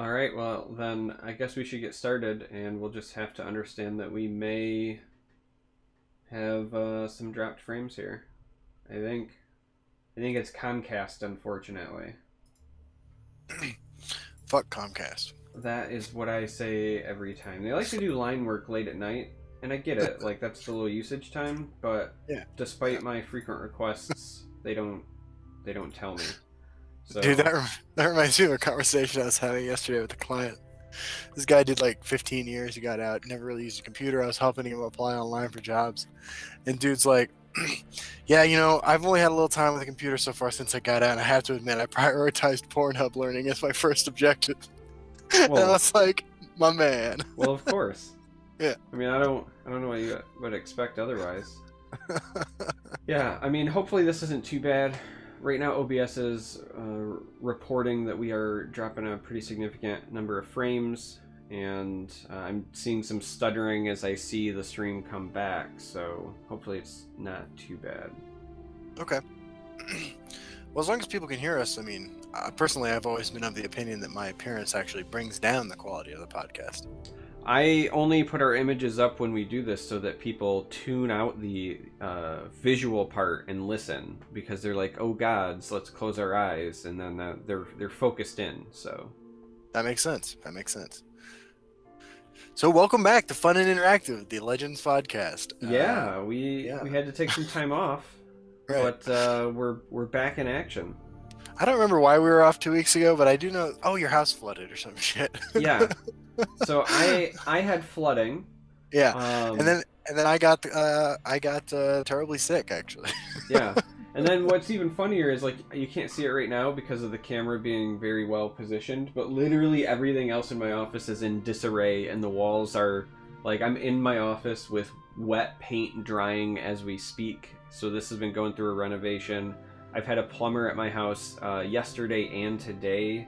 All right, well, then I guess we should get started, and we'll just have to understand that we may have some dropped frames here. I think it's Comcast, unfortunately. Fuck Comcast. That is what I say every time. They like to do line work late at night, and I get it. Like, that's the low usage time, but Yeah. despite my frequent requests, they don't tell me. So, Dude, that reminds me of a conversation I was having yesterday with a client. This guy did like 15 years. He got out, never really used a computer. I was helping him apply online for jobs. And dude's like, yeah, I've only had a little time with a computer so far since I got out. And I have to admit, I prioritized Pornhub learning as my first objective. And I was like, my man. Well, of course. Yeah. I mean, I don't know what you would expect otherwise. Yeah, I mean, hopefully this isn't too bad. Right now, OBS is reporting that we are dropping a pretty significant number of frames, and I'm seeing some stuttering as I see the stream come back, so hopefully it's not too bad. Okay. Well, as long as people can hear us, I mean, personally, I've always been of the opinion that my appearance actually brings down the quality of the podcast. I only put our images up when we do this so that people tune out the visual part and listen, because they're like, "Oh gods, let's close our eyes," and then they're focused in. So that makes sense. That makes sense. So welcome back to Fun and Interactive, the Legends podcast. Yeah, we had to take some time off, right. But we're back in action. I don't remember why we were off 2 weeks ago, but I do know. Oh, your house flooded or some shit. Yeah. So I had flooding. Yeah, and then I got terribly sick actually. Yeah, and then what's even funnier is, like, you can't see it right now because of the camera being very well positioned, but literally everything else in my office is in disarray, and the walls are like, I'm in my office with wet paint drying as we speak. So this has been going through a renovation. I've had a plumber at my house yesterday and today.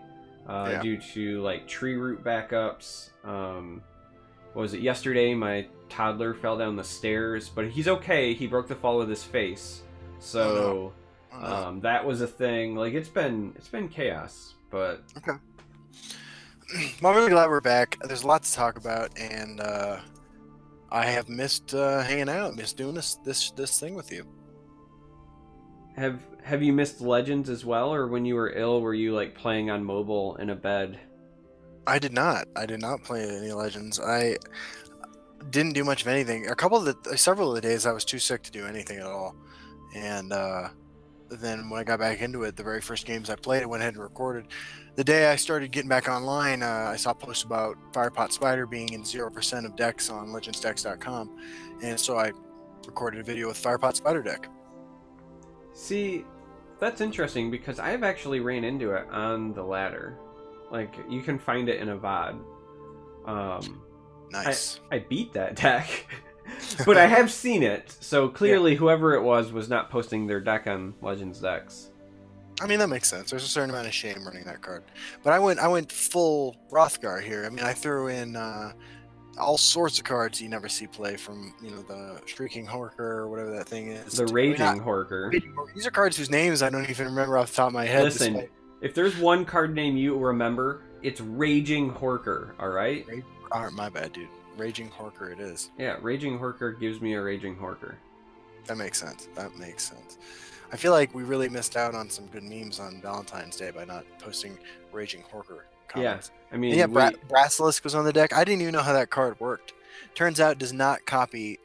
Due to like tree root backups. What was it? Yesterday, my toddler fell down the stairs, but he's okay. He broke the fall with his face, so that was a thing. Like, it's been chaos, but okay. Well, I'm really glad we're back. There's a lot to talk about, and I have missed hanging out, missed doing this thing with you. Have you missed Legends as well, or when you were ill, were you like playing on mobile in a bed? I did not play any Legends. I didn't do much of anything. Several of the days I was too sick to do anything at all. And then when I got back into it, the very first games I played, I went ahead and recorded. The day I started getting back online, I saw posts about Firepot Spider being in 0% of decks on legendsdecks.com, and so I recorded a video with Firepot Spider deck. See, that's interesting because I've actually ran into it on the ladder. Like, you can find it in a VOD. Nice. I beat that deck, but I have seen it. So clearly, whoever it was not posting their deck on Legends decks. I mean, that makes sense. There's a certain amount of shame running that card. But I went full Rothgar here. I mean, I threw in all sorts of cards you never see play, from the Shrieking Horker or whatever that thing is. The Raging Horker. These are cards whose names I don't even remember off the top of my head. Listen, if there's one card name you remember, it's Raging Horker, alright? My bad, dude. Raging Horker it is. Yeah, Raging Horker gives me a Raging Horker. That makes sense. That makes sense. I feel like we really missed out on some good memes on Valentine's Day by not posting Raging Horker comments. Yeah, I mean, Brasilisk was on the deck. I didn't even know how that card worked. Turns out it does not copy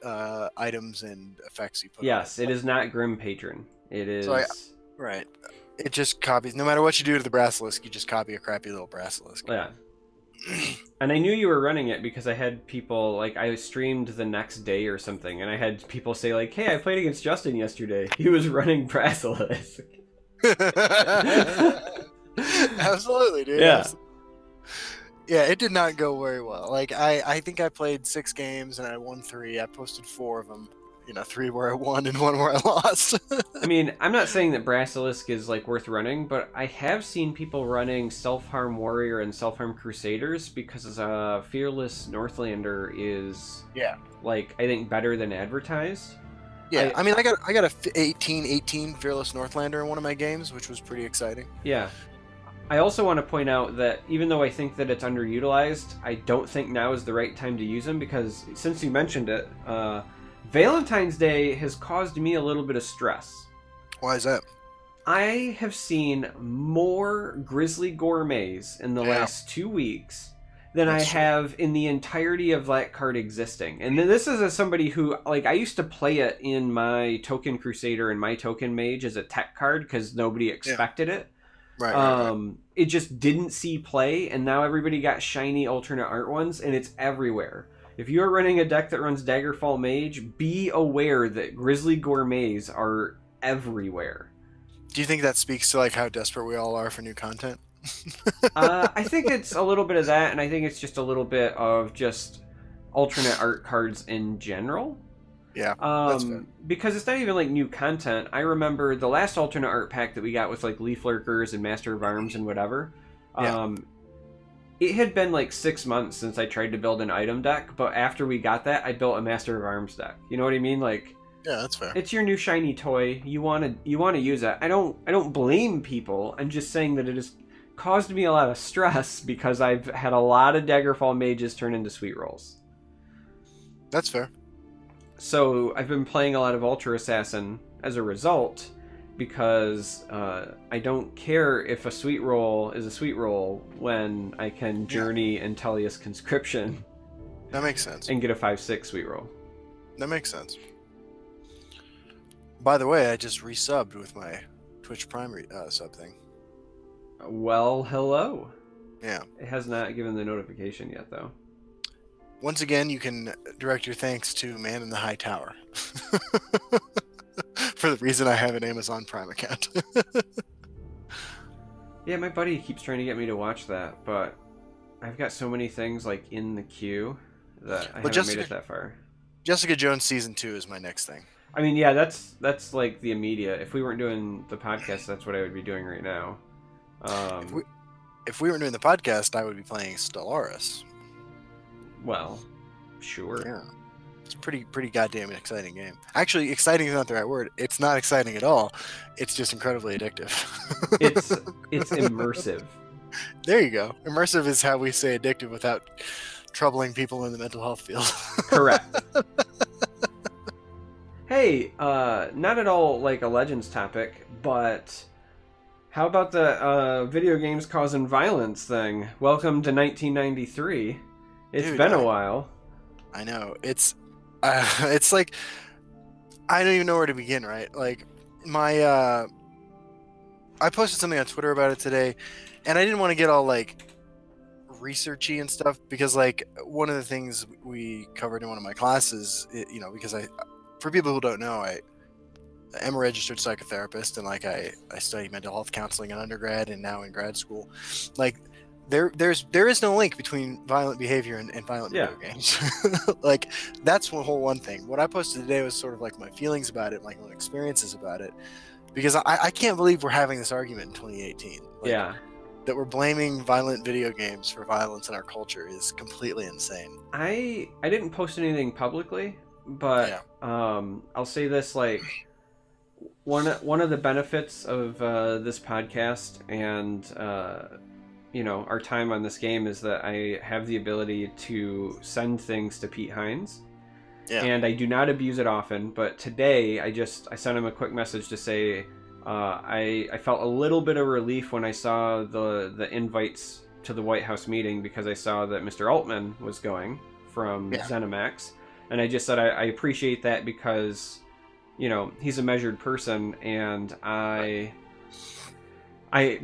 items and effects you put on. Yes, it is not Grim Patron. It is... Right. It just copies. No matter what you do to the Brasilisk, you just copy a crappy little Brasilisk. Yeah. And I knew you were running it because I had people, like, I streamed the next day or something, and I had people say, like, hey, I played against Justin yesterday. He was running Brasilisk. Absolutely, dude. Yeah. Absolutely. Yeah, it did not go very well. Like, I think I played 6 games and I won 3. I posted 4 of them. 3 where I won and 1 where I lost. I mean, I'm not saying that Brasilisk is, like, worth running, but I have seen people running Self-Harm Warrior and Self-Harm Crusaders because Fearless Northlander is, like, I think better than advertised. Yeah, I mean, I got a 18 Fearless Northlander in one of my games, which was pretty exciting. Yeah. I also want to point out that even though I think that it's underutilized, I don't think now is the right time to use them, because since you mentioned it, Valentine's Day has caused me a little bit of stress. Why is that? I have seen more Grizzly Gourmets in the last 2 weeks than I have in the entirety of that card existing. And then this is as somebody who, like, I used to play it in my Token Crusader and my Token Mage as a tech card because nobody expected it. Right. It just didn't see play, and now everybody got shiny alternate art ones, and it's everywhere. If you're running a deck that runs Daggerfall Mage, be aware that Grizzly Gourmets are everywhere. Do you think that speaks to like how desperate we all are for new content? I think it's a little bit of that, and I think it's just a little bit of just alternate art cards in general. Yeah, that's fair. Because it's not even like new content. I remember the last alternate art pack that we got with like Leaf Lurkers and Master of Arms and whatever. It had been like 6 months since I tried to build an item deck, but after we got that, I built a Master of Arms deck. You know what I mean? Like, yeah, that's fair. it's your new shiny toy. You want to use it. I don't blame people. I'm just saying that it has caused me a lot of stress because I've had a lot of Daggerfall mages turn into sweet rolls. That's fair. So I've been playing a lot of Ultra Assassin as a result, because I don't care if a sweet roll is a sweet roll when I can journey and Tellius Conscription. That makes sense. And get a 5/6 sweet roll. That makes sense. By the way, I just resubbed with my Twitch Prime sub thing. Well, hello. Yeah. It has not given the notification yet, though. Once again, you can direct your thanks to Man in the High Tower. For the reason I have an Amazon Prime account. Yeah, my buddy keeps trying to get me to watch that, but I've got so many things like in the queue that I haven't made it that far. Jessica Jones Season 2 is my next thing. I mean, yeah, that's like the immediate. If we weren't doing the podcast, that's what I would be doing right now. If we weren't doing the podcast, I would be playing Stellaris. Well, sure. Yeah. It's a pretty goddamn exciting game. Actually, exciting is not the right word. It's not exciting at all. It's just incredibly addictive. It's immersive. There you go. Immersive is how we say addictive without troubling people in the mental health field. Correct. Hey, not at all like a Legends topic, but how about the video games causing violence thing? Welcome to 1993. It's been a while. I know. It's like, I don't even know where to begin, right? Like, I posted something on Twitter about it today, and I didn't want to get all, like, researchy and stuff, because, like, one of the things we covered in one of my classes, because for people who don't know, I am a registered psychotherapist, and, like, I study mental health counseling in undergrad and now in grad school. Like, there is no link between violent behavior and violent video games. Like, that's one thing. What I posted today was sort of like my feelings about it, my own experiences about it, because I can't believe we're having this argument in 2018. Like, that we're blaming violent video games for violence in our culture is completely insane. I didn't post anything publicly, but I'll say this, like, one of the benefits of this podcast and our time on this game is that I have the ability to send things to Pete Hines. Yeah. And I do not abuse it often, but today I sent him a quick message to say I felt a little bit of relief when I saw the invites to the White House meeting, because I saw that Mr. Altman was going from ZeniMax, and I just said I appreciate that, because he's a measured person, and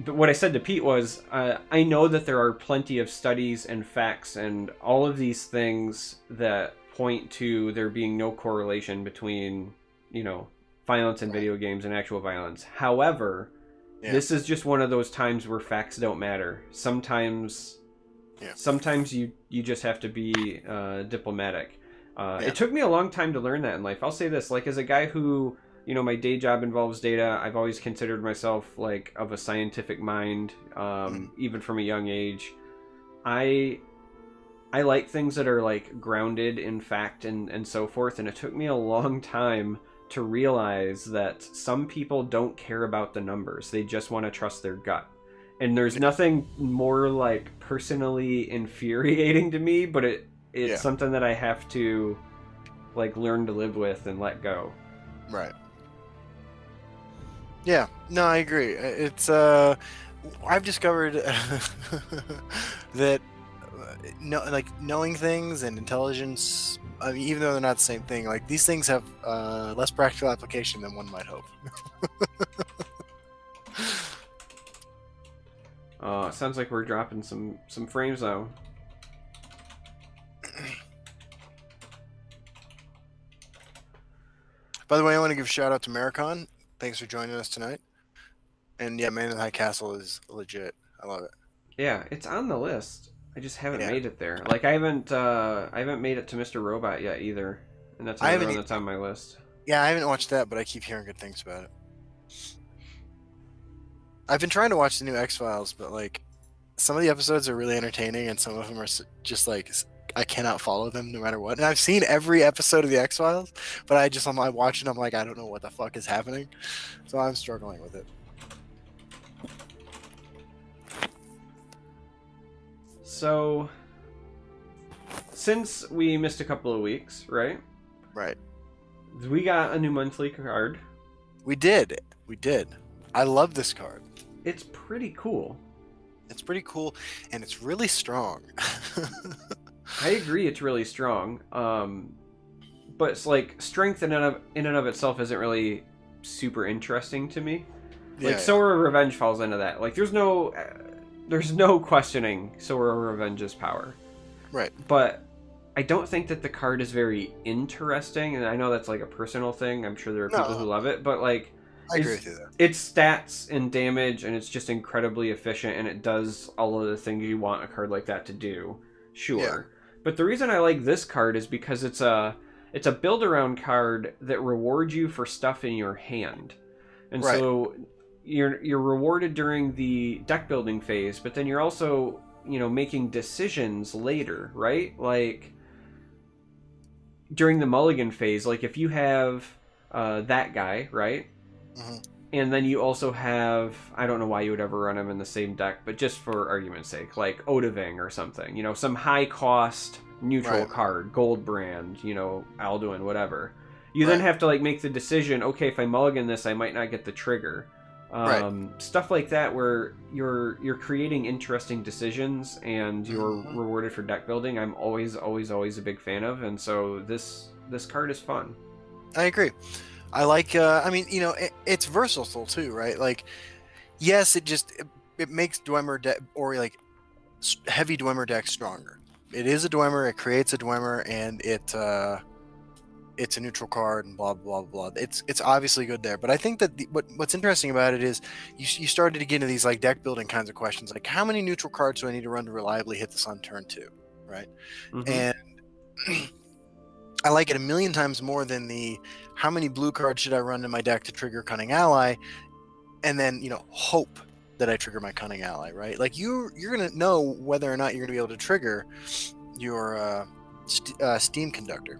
what I said to Pete was, I know that there are plenty of studies and facts and all of these things that point to there being no correlation between, violence in video games and actual violence. However, this is just one of those times where facts don't matter. Sometimes you just have to be diplomatic. It took me a long time to learn that in life. I'll say this, like, as a guy who... my day job involves data. I've always considered myself, like, of a scientific mind, even from a young age. I like things that are, like, grounded in fact and so forth, and it took me a long time to realize that some people don't care about the numbers. They just want to trust their gut. and there's nothing more like personally infuriating to me, but it's something that I have to like learn to live with and let go. Right. Yeah, no, I agree. It's I've discovered that knowing things and intelligence, I mean, even though they're not the same thing, like these things have less practical application than one might hope. It sounds like we're dropping some frames though. By the way, I want to give a shout out to Maricon. Thanks for joining us tonight. And yeah, Man in the High Castle is legit. I love it. Yeah, it's on the list. I just haven't made it there. Like I haven't made it to Mr. Robot yet either, and that's another one that's on my list. Yeah, I haven't watched that, but I keep hearing good things about it. I've been trying to watch the new X-Files, but like some of the episodes are really entertaining, and some of them are just like I cannot follow them no matter what. And I've seen every episode of the X-Files, but I'm watching. I'm like, I don't know what the fuck is happening, so I'm struggling with it. So, since we missed a couple of weeks, right? Right. We got a new monthly card. We did. I love this card. It's pretty cool. It's pretty cool, and it's really strong. I agree, it's really strong. But it's like strength in and of itself isn't really super interesting to me. Like Sora Revenge falls into that. Like there's no questioning Sora Revenge's power. Right. But I don't think that the card is very interesting, and I know that's like a personal thing. I'm sure there are people who love it, but like I agree with you there. It's stats and damage, and it's just incredibly efficient, and it does all of the things you want a card like that to do. Sure. Yeah. But the reason I like this card is because it's a build-around card that rewards you for stuff in your hand. And so you're rewarded during the deck building phase, but then you're also, making decisions later, right? Like during the mulligan phase, like if you have that guy, right? Mm-hmm. And then you also have, I don't know why you would ever run him in the same deck, but just for argument's sake, like Odaving or something, some high cost neutral card, Goldbrand, Alduin, whatever. You then have to like make the decision, okay, if I mulligan this, I might not get the trigger. Stuff like that where you're creating interesting decisions and you're rewarded for deck building. I'm always a big fan of, and so this card is fun. I agree. I like it's versatile too, right? Like yes, it makes Dwemer deck or like heavy Dwemer decks stronger. It is a Dwemer, it creates a Dwemer, and it's a neutral card and blah blah blah. It's obviously good there, but I think that what's interesting about it is you started to get into these like deck building kinds of questions, like how many neutral cards do I need to run to reliably hit this on turn 2, right? And I like it a million times more than the how many blue cards should I run in my deck to trigger Cunning Ally, and then hope that I trigger my Cunning Ally, right? Like you're gonna know whether or not you're gonna be able to trigger your steam constructor.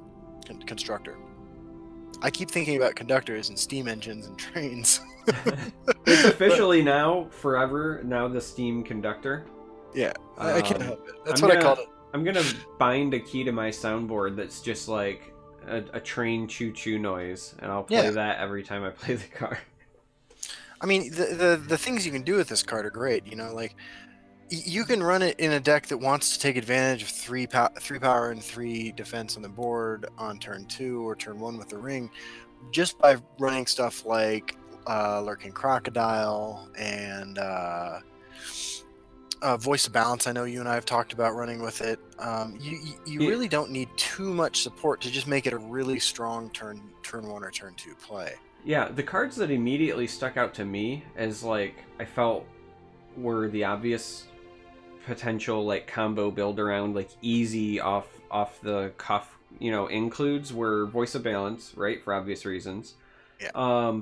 I keep thinking about conductors and steam engines and trains. It's officially forever the steam conductor. Yeah, I can't help it. That's what I called it. I'm gonna bind a key to my soundboard that's just like a train choo-choo noise, and I'll play that every time I play the card. I mean, the things you can do with this card are great. Like you can run it in a deck that wants to take advantage of 3 power and 3 defense on the board on turn 2 or turn 1 with the ring, just by running stuff like Lurking Crocodile and Voice of Balance. I know you and I have talked about running with it. You really don't need too much support to just make it a really strong turn 1 or turn 2 play. Yeah, the cards that immediately stuck out to me as like I felt were the obvious potential like combo build around, like easy off the cuff, includes were Voice of Balance, right, for obvious reasons. Yeah.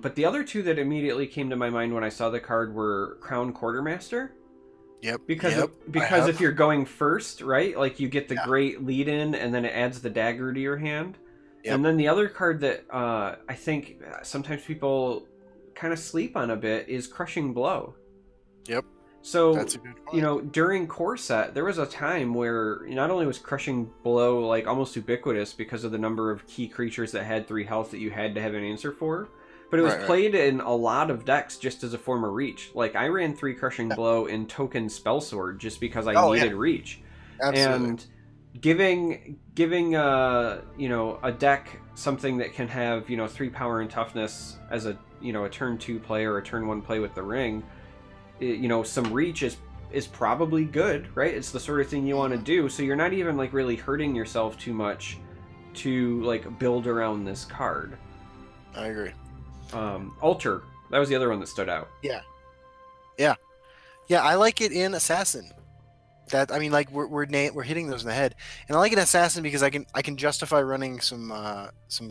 But the other two that immediately came to my mind when I saw the card were Crown Quartermaster. Yep. Because if you're going first, right, like you get the great lead in, and then it adds the dagger to your hand. Yep. And then the other card that I think sometimes people kind of sleep on a bit is Crushing Blow. Yep. So, That's a good point. during core set, there was a time where not only was crushing blow like almost ubiquitous because of the number of key creatures that had 3 health that you had to have an answer for, but it was Right, right. played in a lot of decks just as a form of reach. Like I ran 3 crushing Yeah. blow in token spell sword just because I Oh yeah, needed reach, absolutely. and giving a deck something that can have 3 power and toughness as a a turn 2 play or a turn 1 play with the ring. Some reach is probably good, right? It's the sort of thing you want to Mhm. do, so you're not even like really hurting yourself too much to like build around this card. I agree. Alter, that was the other one that stood out. Yeah, yeah, yeah. I like it in Assassin. That I mean, like we're hitting those in the head, and I like an Assassin because I can justify running some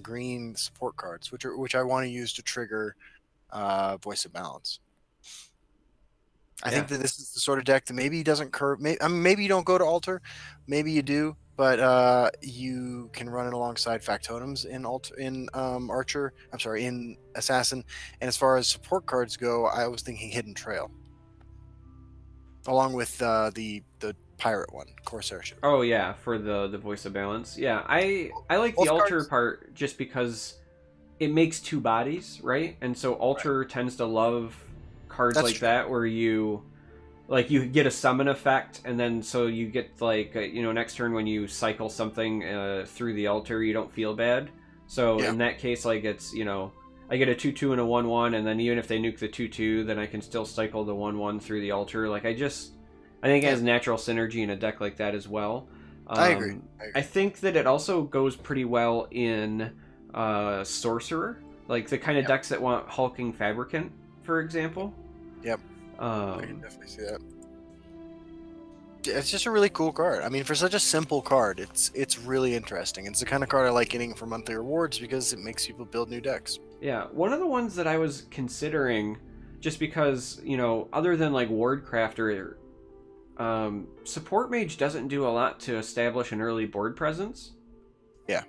green support cards, which I want to use to trigger Voice of Balance. I Yeah. think that this is the sort of deck that maybe doesn't curve. Maybe you don't go to Alter, maybe you do, but you can run it alongside Factotums in Archer. I'm sorry, in Assassin. And as far as support cards go, I was thinking Hidden Trail, along with the pirate one, Corsair ship. Oh yeah, for the voice of balance. Yeah, I like the Both alter cards. part just because it makes 2 bodies, right? And so Right. alter tends to love cards That's like true. that where you get a summon effect, and then so you get like next turn when you cycle something through the altar, you don't feel bad. So Yeah. in that case, like it's I get a 2/2 and a 1/1, and then even if they nuke the 2/2, then I can still cycle the 1/1 through the altar. Like I think it Yeah. has natural synergy in a deck like that as well. I agree. I I agree. think that it also goes pretty well in sorcerer, like the kind of Yep. decks that want hulking fabricant, for example. Yep. I can Um, definitely see that. It's just a really cool card. I mean, for such a simple card, it's really interesting. It's the kind of card I like getting for monthly rewards because it makes people build new decks. Yeah, one of the ones that I was considering, just because other than like Wardcrafter, Support Mage doesn't do a lot to establish an early board presence, Yeah.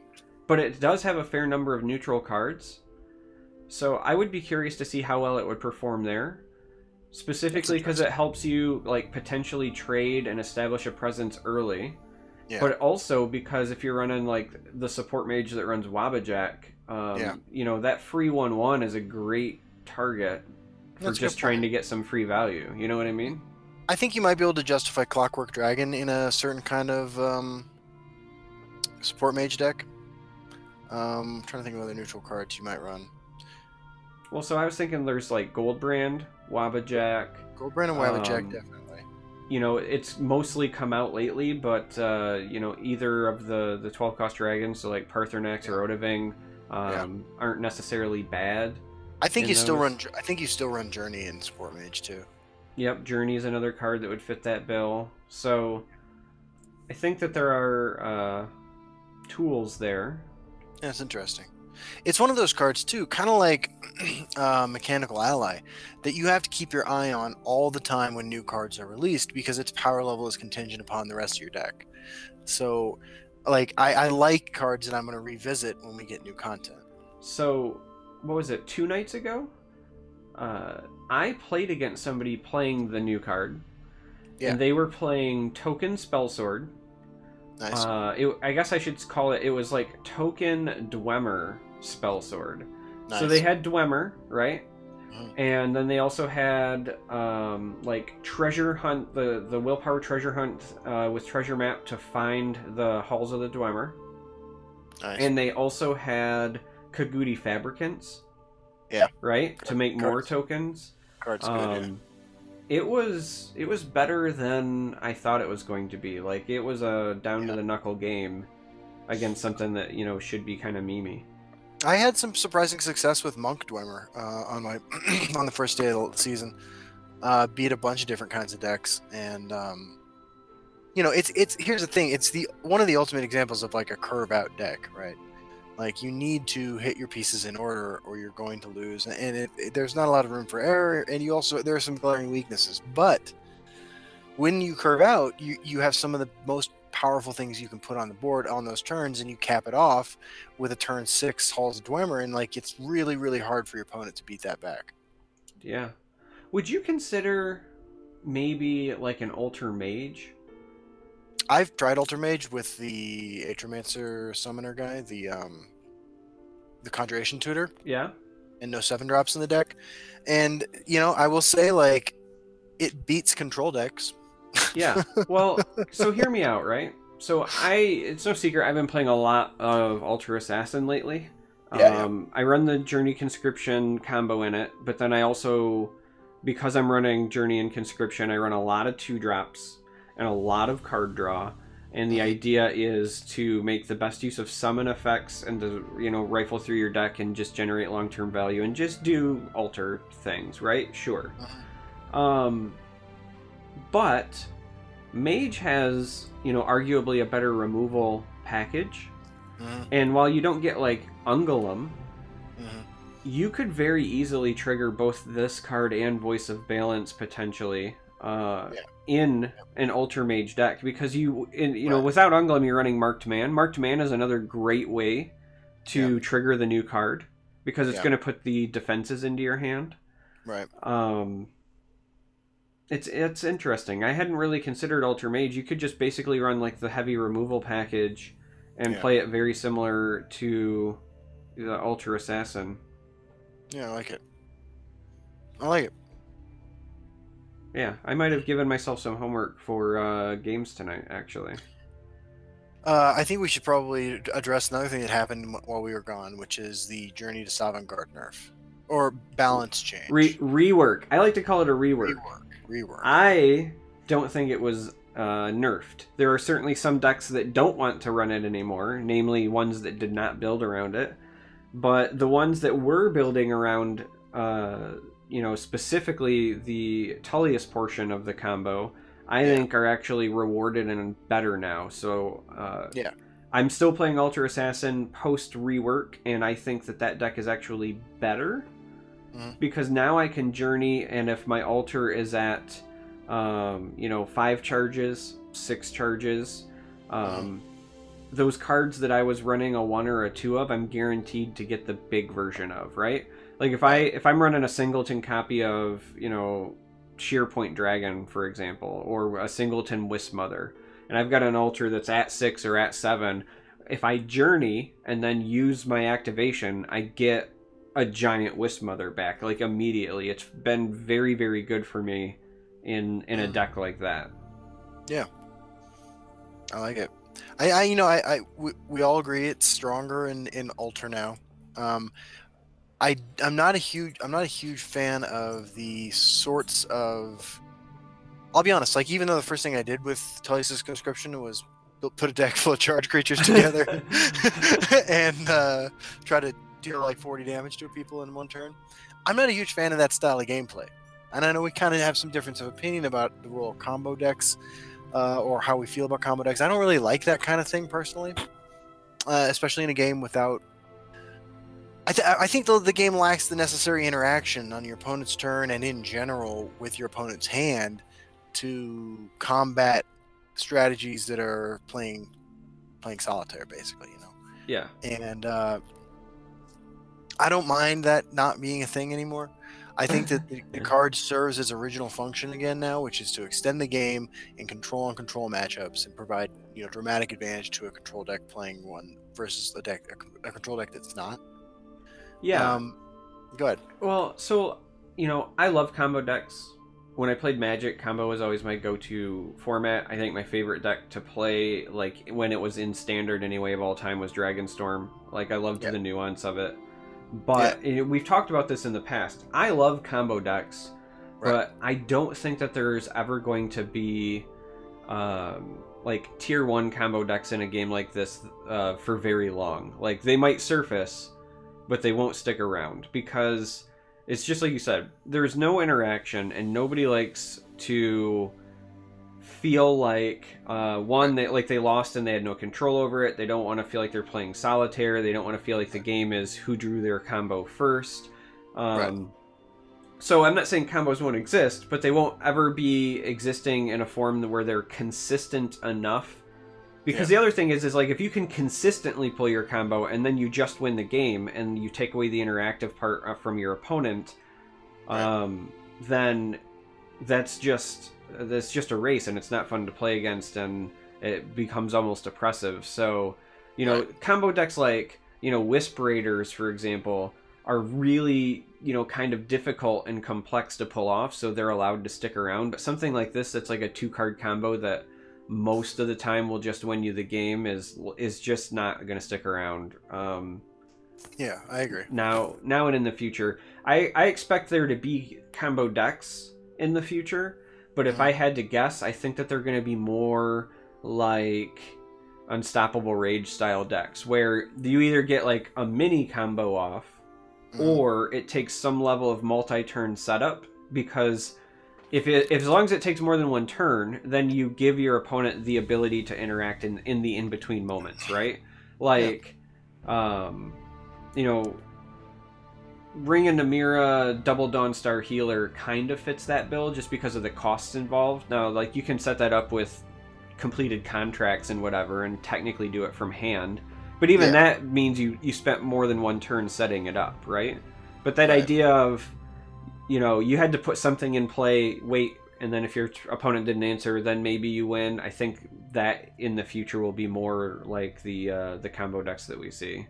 but it does have a fair number of neutral cards. So I would be curious to see how well it would perform there, That's specifically because it interesting. helps you like potentially trade and establish a presence early. Yeah. But also because if you're running like the support mage that runs Wabajack, Yeah. that free 1/1 is a great target for That's a good just trying point. to get some free value. You know what I mean? I think you might be able to justify Clockwork Dragon in a certain kind of support mage deck. I'm trying to think of other neutral cards you might run. Well, so I was thinking there's like Goldbrand, Wabajack. Goldbrand and Wabajack, Um, definitely. it's mostly come out lately, but either of the 12 cost dragons, so like Parthenax Yeah. or Odaving, Yeah. aren't necessarily bad I think in you still those. run. I think you still run Journey in support mage too. Yep, Journey is another card that would fit that bill. So I think that there are tools there. Yeah, it's interesting. It's one of those cards too, kind of like Mechanical Ally, that you have to keep your eye on all the time when new cards are released because its power level is contingent upon the rest of your deck. So, like, I like cards that I'm going to revisit when we get new content. So, what was it, 2 nights ago? I played against somebody playing the new card, Yeah, and they were playing Token Spellsword. nice. I guess I should call it. It was like Token Dwemer Spellsword. So they Nice. had Dwemer, right? Mhm. And then they also had like treasure hunt, the willpower treasure hunt with treasure map to find the halls of the Dwemer. Nice. And they also had Kagudi Fabricants, Yeah. right, to make more Cards. tokens. Cards good. Yeah. It was better than I thought it was going to be. Like it was a down to Yeah. the knuckle game against something that should be kind of memey. I had some surprising success with Monk Dwemer on my on the first day of the season. Beat a bunch of different kinds of decks, and it's here's the thing. It's the one of the ultimate examples of like a curve out deck, right? Like you need to hit your pieces in order, or you're going to lose, and there's not a lot of room for error, and you also there are some glaring weaknesses. But when you curve out, you have some of the most powerful things you can put on the board on those turns, and you cap it off with a turn 6 Halls of Dwemer, and like it's really really hard for your opponent to beat that back. Yeah. Would you consider maybe like an Alter Mage. I've tried Alter Mage with the Atromancer Summoner guy, the Conjuration Tutor, Yeah. and no 7-drops in the deck. And, you know, I will say, like, it beats control decks. Yeah. Well, so hear me out, right? So it's no secret, I've been playing a lot of Alter Assassin lately. Yeah, I run the Journey Conscription combo in it, but then I also, because I'm running Journey and Conscription, I run a lot of 2-drops and a lot of card draw. And the idea is to make the best use of summon effects and to, you know, rifle through your deck and just generate long-term value and just do alter things, right? Sure. But Mage has, you know, arguably a better removal package. And while you don't get, like, Ungolem, you could very easily trigger both this card and Voice of Balance, potentially, in an Ultra Mage deck. Because you know, without Ungolem, you're running Marked Man. Marked Man is another great way to trigger the new card, because it's going to put the defenses into your hand. Right. It's interesting. I hadn't really considered Ultra Mage. You could just basically run, like, the heavy removal package and play it very similar to the Ultra Assassin. Yeah, I like it. I like it. Yeah, I might have given myself some homework for games tonight, actually. I think we should probably address another thing that happened while we were gone, which is the Journey to Sovngarde nerf. Or balance change. Rework. I like to call it a rework. Rework. I don't think it was nerfed. There are certainly some decks that don't want to run it anymore, namely ones that did not build around it. But the ones that were building around, you know, specifically the Tullius portion of the combo, I think are actually rewarded and better now. So, I'm still playing Ultra Assassin post rework, and I think that deck is actually better. Because now I can journey, and if my altar is at, you know, 5 charges, 6 charges, those cards that I was running a 1 or a 2 of, I'm guaranteed to get the big version of, right? Like if I'm running a singleton copy of, you know, Shearpoint Dragon, for example, or a singleton Wisp Mother, and I've got an altar that's at 6 or at 7, if I journey and then use my activation, I get a giant Wisp Mother back, like, immediately. It's been very, very good for me in a deck like that. Yeah, I like it. We all agree it's stronger in Alter now. I'm not a huge fan of the sorts of. I'll be honest. Like, even though the first thing I did with Tullius' Conscription was put a deck full of charge creatures together and try to deal like 40 damage to people in one turn, I'm not a huge fan of that style of gameplay. And I know we kind of have some difference of opinion about the role of combo decks, or how we feel about combo decks. I don't really like that kind of thing personally, especially in a game without. I think the game lacks the necessary interaction on your opponent's turn and in general with your opponent's hand to combat strategies that are playing solitaire, basically, you know. Yeah. And I don't mind that not being a thing anymore. I think that the card serves its original function again now, which is to extend the game in control matchups and provide, you know, dramatic advantage to a control deck playing one versus a control deck that's not. Yeah. Go ahead. Well, so, you know, I love combo decks. When I played Magic, combo was always my go-to format. I think my favorite deck to play, like, when it was in standard anyway of all time, was Dragonstorm. Like, I loved the nuance of it. But we've talked about this in the past. I love combo decks, but I don't think that there's ever going to be like tier 1 combo decks in a game like this for very long. Like, they might surface, but they won't stick around, because it's just like you said, there's no interaction, and nobody likes to feel like they lost and they had no control over it. They don't want to feel like they're playing solitaire. They don't want to feel like the game is who drew their combo first. So I'm not saying combos won't exist, but they won't ever be existing in a form where they're consistent enough. Because the other thing is like, if you can consistently pull your combo and then you just win the game and you take away the interactive part from your opponent, then that's just a race, and it's not fun to play against, and it becomes almost oppressive. So, you know, Right. combo decks like, you know, Wisp Raiders, for example, are really, you know, kind of difficult and complex to pull off, so they're allowed to stick around. But something like this, that's like a 2-card combo that most of the time will just win you the game, is just not going to stick around. Yeah, I agree. Now and in the future, I expect there to be combo decks in the future, but if I had to guess, I think that they're going to be more like Unstoppable Rage style decks, where you either get like a mini combo off, or it takes some level of multi-turn setup, because if as long as it takes more than one turn, then you give your opponent the ability to interact in the in-between moments, right? Yeah. Like, you know, Ring of Namira Double Dawnstar Healer kind of fits that bill just because of the costs involved. Now, like, you can set that up with completed contracts and whatever, and technically do it from hand. But even that means you spent more than one turn setting it up, right? But that idea of, you know, you had to put something in play, wait, and then if your opponent didn't answer, then maybe you win. I think that in the future will be more like the combo decks that we see.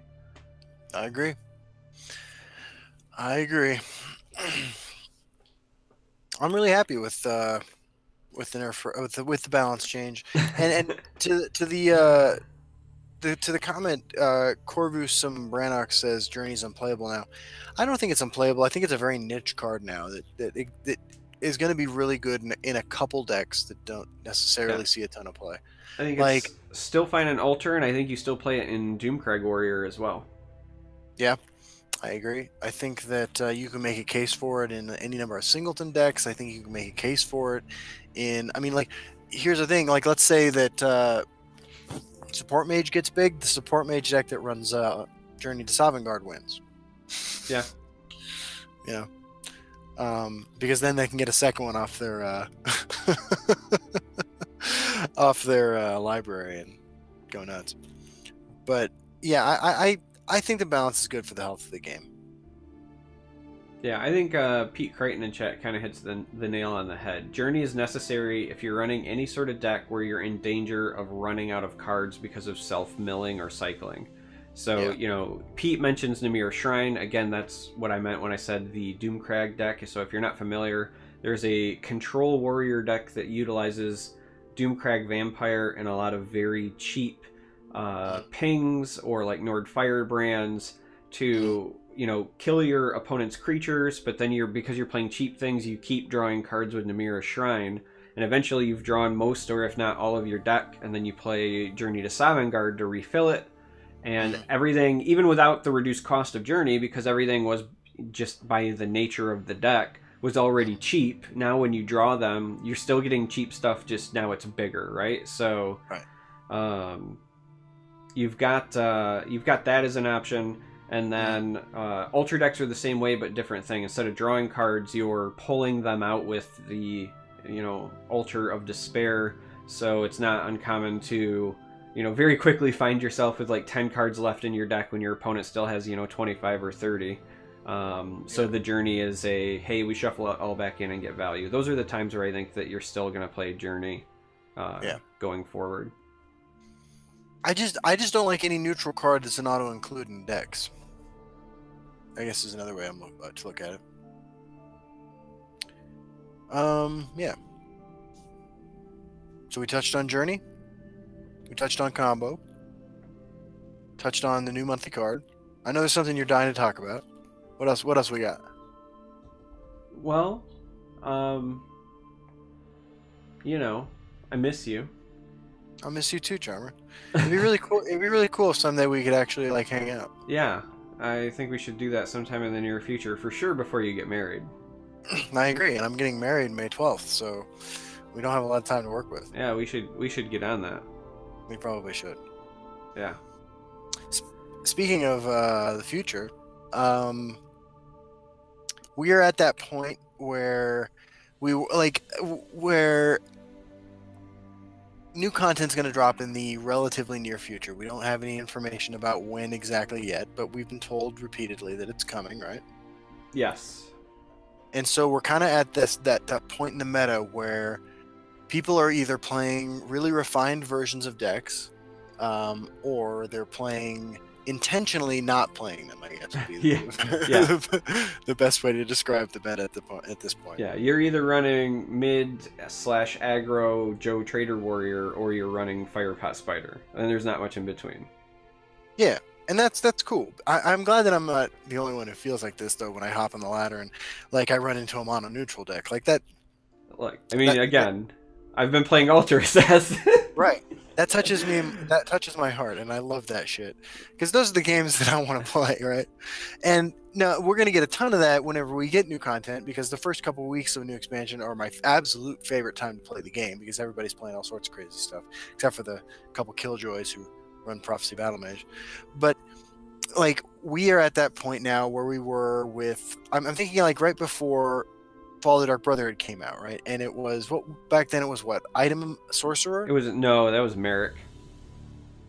I agree. I agree. I'm really happy with the nerf with the balance change, and to the comment, Corvus some Brannock says Journey's unplayable now. I don't think it's unplayable. I think it's a very niche card now that is going to be really good in a couple decks that don't necessarily see a ton of play. I think Like, it's still fine in Alter, and I think you still play it in Doomcrag Warrior as well. yeah, I agree. I think that you can make a case for it in any number of singleton decks. I think you can make a case for it in. I mean, like, here's the thing. Like, let's say that support mage gets big. The support mage deck that runs Journey to Sovngarde wins. Yeah. You know, because then they can get a second one off their library and go nuts. But yeah, I think the balance is good for the health of the game. Yeah, I think Pete Crichton in chat kind of hits the nail on the head. Journey is necessary if you're running any sort of deck where you're in danger of running out of cards because of self-milling or cycling. So, you know, Pete mentions Namir Shrine. Again, that's what I meant when I said the Doomcrag deck. So if you're not familiar, there's a control warrior deck that utilizes Doomcrag Vampire and a lot of very cheap pings or like Nord Firebrands to, you know, kill your opponent's creatures, but then because you're playing cheap things, you keep drawing cards with Namira Shrine, and eventually you've drawn most or if not all of your deck, and then you play Journey to Sovngarde to refill it, and everything, even without the reduced cost of Journey, because everything was just by the nature of the deck, was already cheap. Now when you draw them, you're still getting cheap stuff, just now it's bigger, right? So you've got that as an option. And then Ultra decks are the same way, but different thing. Instead of drawing cards, you're pulling them out with the, you know, Altar of Despair. So it's not uncommon to, you know, very quickly find yourself with like 10 cards left in your deck when your opponent still has, you know, 25 or 30. So the Journey is a, hey, we shuffle it all back in and get value. Those are the times where I think that you're still going to play Journey going forward. I just don't like any neutral card that's an auto-include in decks. I guess is another way to look at it. Yeah. So we touched on Journey. We touched on combo. Touched on the new monthly card. I know there's something you're dying to talk about. What else? What else we got? Well, you know, I miss you. I miss you too, Charmer. It'd be really cool. It'd be really cool if someday we could actually like hang out. Yeah, I think we should do that sometime in the near future, for sure, before you get married. I agree, and I'm getting married May 12th, so we don't have a lot of time to work with. Yeah, we should get on that. We probably should. Yeah. Speaking of the future, we are at that point where where new content's going to drop in the relatively near future. We don't have any information about when exactly yet, but we've been told repeatedly that it's coming, right? Yes. And so we're kind of at that point in the meta where people are either playing really refined versions of decks, or they're playing intentionally not playing them, I guess would be Yeah. Yeah. the best way to describe the meta at this point. Yeah, you're either running mid/aggro Joe Trader Warrior, or you're running Firepot Spider, and there's not much in between. Yeah, and that's cool. I'm glad that I'm not the only one who feels like this, though, when I hop on the ladder and like I run into a mono neutral deck like that. Like, I mean, again, I've been playing Alter Assassin. Right. That touches me. That touches my heart, and I love that shit because those are the games that I want to play, right? And now we're gonna get a ton of that whenever we get new content, because the first couple of weeks of new expansion are my absolute favorite time to play the game, because everybody's playing all sorts of crazy stuff, except for the couple killjoys who run Prophecy Battle Mage. But like, we are at that point now where we were with. I'm thinking like right before Fall of the Dark Brotherhood came out, right? And it was back then it was what, Item Sorcerer? That was Merrick.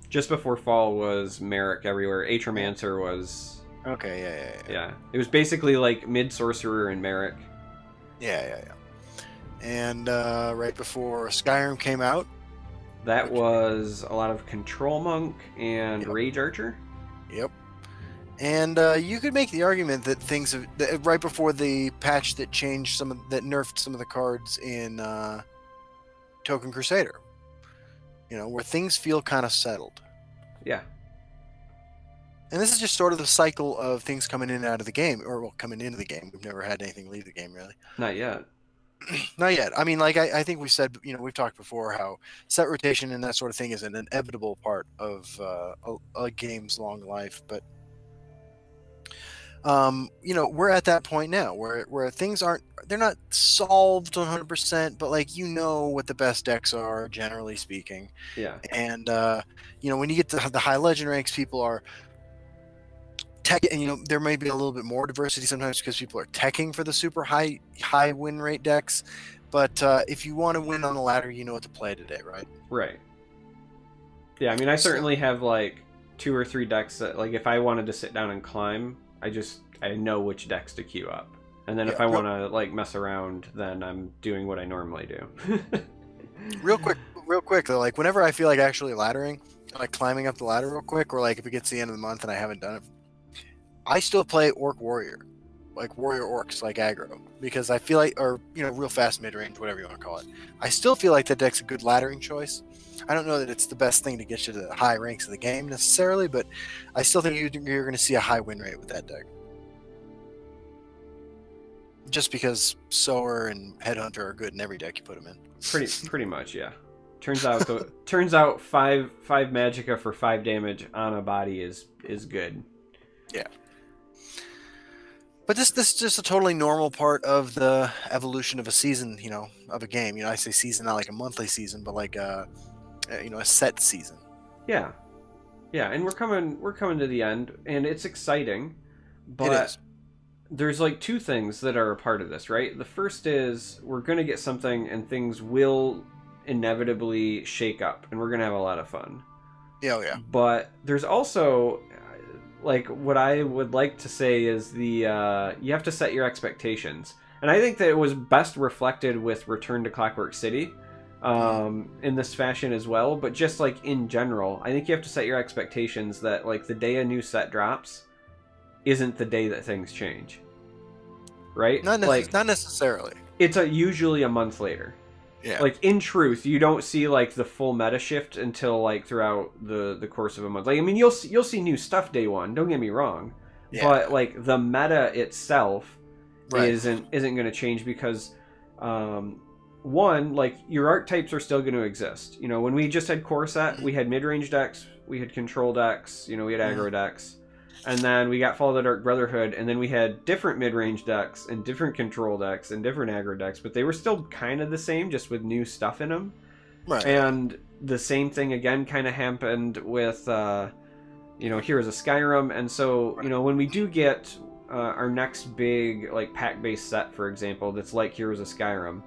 Just before Fall was Merrick everywhere. Atromancer was... Okay, Yeah. It was basically like mid Sorcerer and Merrick. Yeah. And right before Skyrim came out. That was a lot of Control Monk and Yep. Rage Archer. Yep. And you could make the argument that things have, that right before the patch that changed that nerfed some of the cards in Token Crusader, where things feel kind of settled. Yeah. And this is just sort of the cycle of things coming in and out of the game, or well, coming into the game. We've never had anything leave the game, really. Not yet. Not yet. I mean, like I think we said, we've talked before how set rotation and that sort of thing is an inevitable part of a game's long life, but. We're at that point now where things they're not solved 100%, but like, what the best decks are, generally speaking. Yeah. And when you get to the high legend ranks, people are tech, and there may be a little bit more diversity sometimes because people are teching for the super high win rate decks. But if you want to win on the ladder, you know what to play today, right? Right. Yeah, I mean, I certainly have like 2 or 3 decks that, like, if I wanted to sit down and climb, I know which decks to queue up. And then if I want to like mess around, then I'm doing what I normally do. real quick though, like whenever I feel like actually laddering, like climbing up the ladder real quick, or like if it gets to the end of the month and I haven't done it, I still play Orc Warrior, like Warrior Orcs, like aggro, because I feel like, or real fast mid range, whatever you want to call it. I still feel like that deck's a good laddering choice. I don't know that it's the best thing to get you to the high ranks of the game necessarily, but I still think you're going to see a high win rate with that deck. Just because Sower and Headhunter are good in every deck you put them in. Pretty much, yeah. Turns out 5 Magicka for 5 damage on a body is good. Yeah. But this is just a totally normal part of the evolution of a season, of a game. I say season, not like a monthly season, but like a set season. Yeah, and we're coming to the end, and it's exciting, but there's like 2 things that are a part of this, right? The first is we're gonna get something, and things will inevitably shake up, and we're gonna have a lot of fun. Yeah. But there's also, like, what I would like to say is you have to set your expectations, and I think that it was best reflected with Return to Clockwork City. In this fashion as well, but just like in general, I think you have to set your expectations that like the day a new set drops isn't the day that things change, right? Not necessarily. It's usually a month later. Yeah. Like, in truth, you don't see like the full meta shift until like throughout the course of a month. Like, I mean, you'll see new stuff day one. Don't get me wrong, but like the meta itself isn't going to change because. One, like, your archetypes are still going to exist. When we just had core set, we had mid-range decks, we had control decks, we had aggro decks, and then we got Fall of the Dark Brotherhood, and then we had different mid-range decks and different control decks and different aggro decks, but they were still kind of the same, just with new stuff in them. Right. And the same thing again kind of happened with Heroes of Skyrim. And so when we do get our next big like pack-based set, for example, that's like Heroes of Skyrim,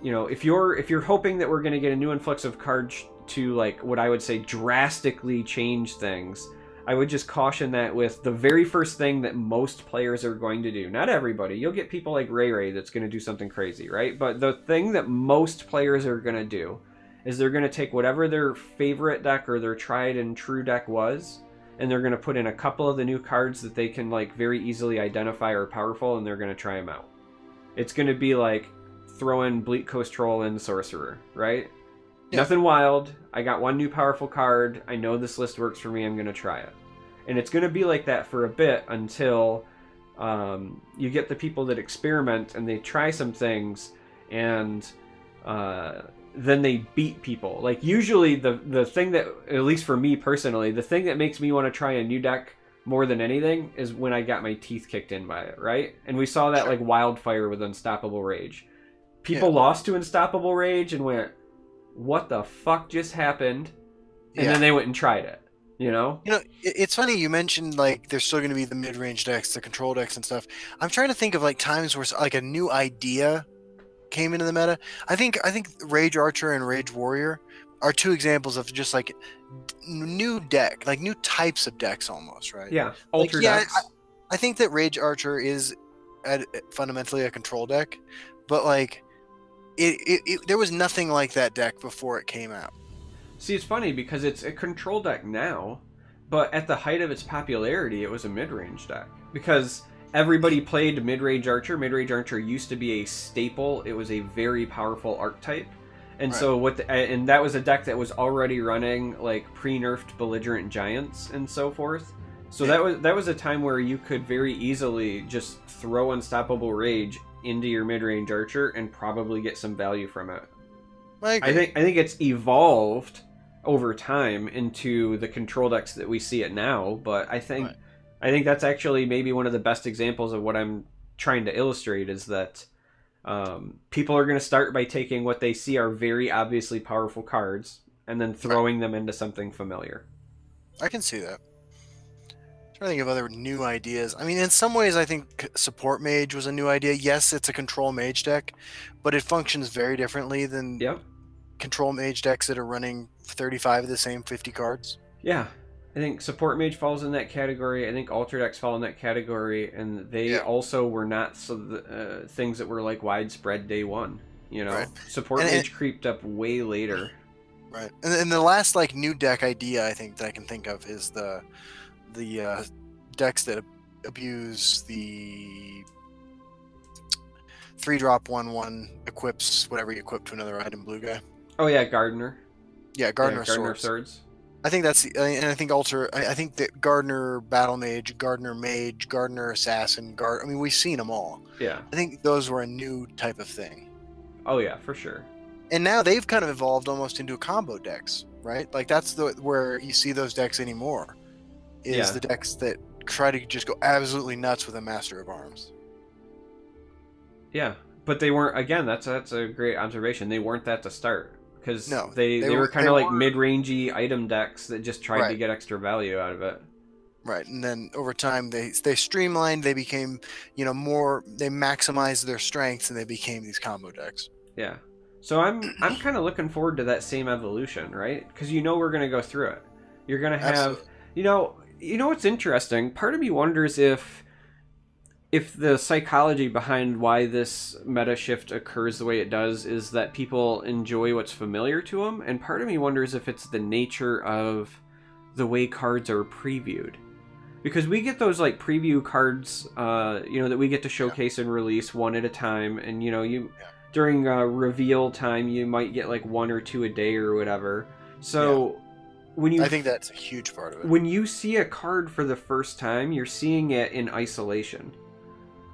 if you're hoping that we're going to get a new influx of cards to like what I would say drastically change things, I would just caution that with the very first thing that most players are going to do. Not everybody. You'll get people like Ray that's going to do something crazy, right? But the thing that most players are going to do is they're going to take whatever their favorite deck or their tried and true deck was, and they're going to put in a couple of the new cards that they can like very easily identify are powerful, and they're going to try them out. It's going to be like throw in Bleak Coast Troll and Sorcerer, right? Yeah. Nothing wild. I got one new powerful card. I know this list works for me. I'm going to try it. And it's going to be like that for a bit until you get the people that experiment and they try some things, and then they beat people. Like usually the thing that, at least for me personally, the thing that makes me want to try a new deck more than anything is when I got my teeth kicked in by it, right? And we saw that like wildfire with Unstoppable Rage. People lost to Unstoppable Rage and went, what the fuck just happened? And then they went and tried it, you know? You know, it's funny you mentioned like there's still going to be the mid-range decks, the control decks and stuff. I'm trying to think of like times where like a new idea came into the meta. I think Rage Archer and Rage Warrior are two examples of just like new deck, like new types of decks almost, right? Yeah, ultra decks. I think that Rage Archer is fundamentally a control deck, but like there was nothing like that deck before it came out. See, it's funny because it's a control deck now, but at the height of its popularity, it was a mid-range deck because everybody played mid-range Archer. Mid-range Archer used to be a staple. It was a very powerful archetype. And so and that was a deck that was already running like pre-nerfed belligerent giants and so forth. So that was a time where you could very easily just throw Unstoppable Rage into your mid-range Archer and probably get some value from it. I think it's evolved over time into the control decks that we see it now, but I think that's actually maybe one of the best examples of what I'm trying to illustrate is that people are going to start by taking what they see are very obviously powerful cards and then throwing them into something familiar. I can see that. I'm trying to think of other new ideas. I mean, in some ways, I think Support Mage was a new idea. Yes, it's a Control Mage deck, but it functions very differently than Control Mage decks that are running 35 of the same 50 cards. Yeah. I think Support Mage falls in that category. I think Ultra decks fall in that category, and they also were not things that were like widespread day one. You know, Support Mage creeped up way later. Right, and the last like new deck idea I think that I can think of is the decks that abuse the 3-drop 1/1 equips whatever you equip to another item blue guy. Oh yeah, Gardener. Yeah, Gardener Swords. I think that's and I think I think that Gardener Battle Mage, Gardener Mage, Gardener Assassin, I mean we've seen them all. Yeah. I think those were a new type of thing. Oh yeah, for sure. And now they've kind of evolved almost into combo decks, right? Like that's where you see those decks anymore. Is the decks that try to just go absolutely nuts with a Master of Arms. Yeah, but they weren't. Again, that's a great observation. They weren't that to start. Because they were kind of like mid-rangey item decks that just tried to get extra value out of it. Right, and then over time they streamlined. They became, you know, more. They maximized their strengths, and they became these combo decks. Yeah. So I'm kind of looking forward to that same evolution, right? Because you know we're gonna go through it. You're gonna have, you know what's interesting. Part of me wonders if the psychology behind why this meta shift occurs the way it does is that people enjoy what's familiar to them, and part of me wonders if it's the nature of the way cards are previewed. Because we get those like preview cards, you know, that we get to showcase and release one at a time, and you know, during reveal time you might get like 1 or 2 a day or whatever. So I think that's a huge part of it. When you see a card for the first time, you're seeing it in isolation.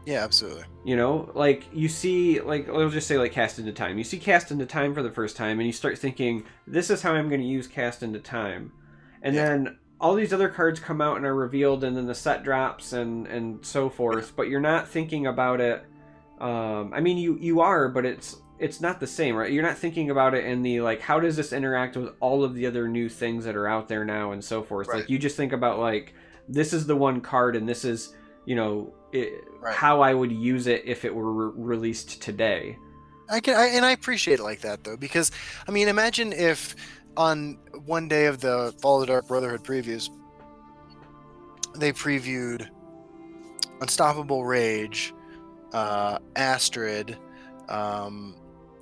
Yeah, absolutely. You know, like you see, like let's just say like Cast into Time. You see Cast into Time for the first time, and you start thinking, "This is how I'm going to use Cast into Time," and then all these other cards come out and are revealed, and then the set drops and so forth. But you're not thinking about it. I mean, you are, but it's not the same, right? You're not thinking about it in the like, how does this interact with all of the other new things that are out there now and so forth. Like you just think about like, this is the one card, and this is, you know, how I would use it if it were released today. I appreciate it like that though, because I mean, imagine if on one day of the Fall of the Dark Brotherhood previews, they previewed Unstoppable Rage, Astrid,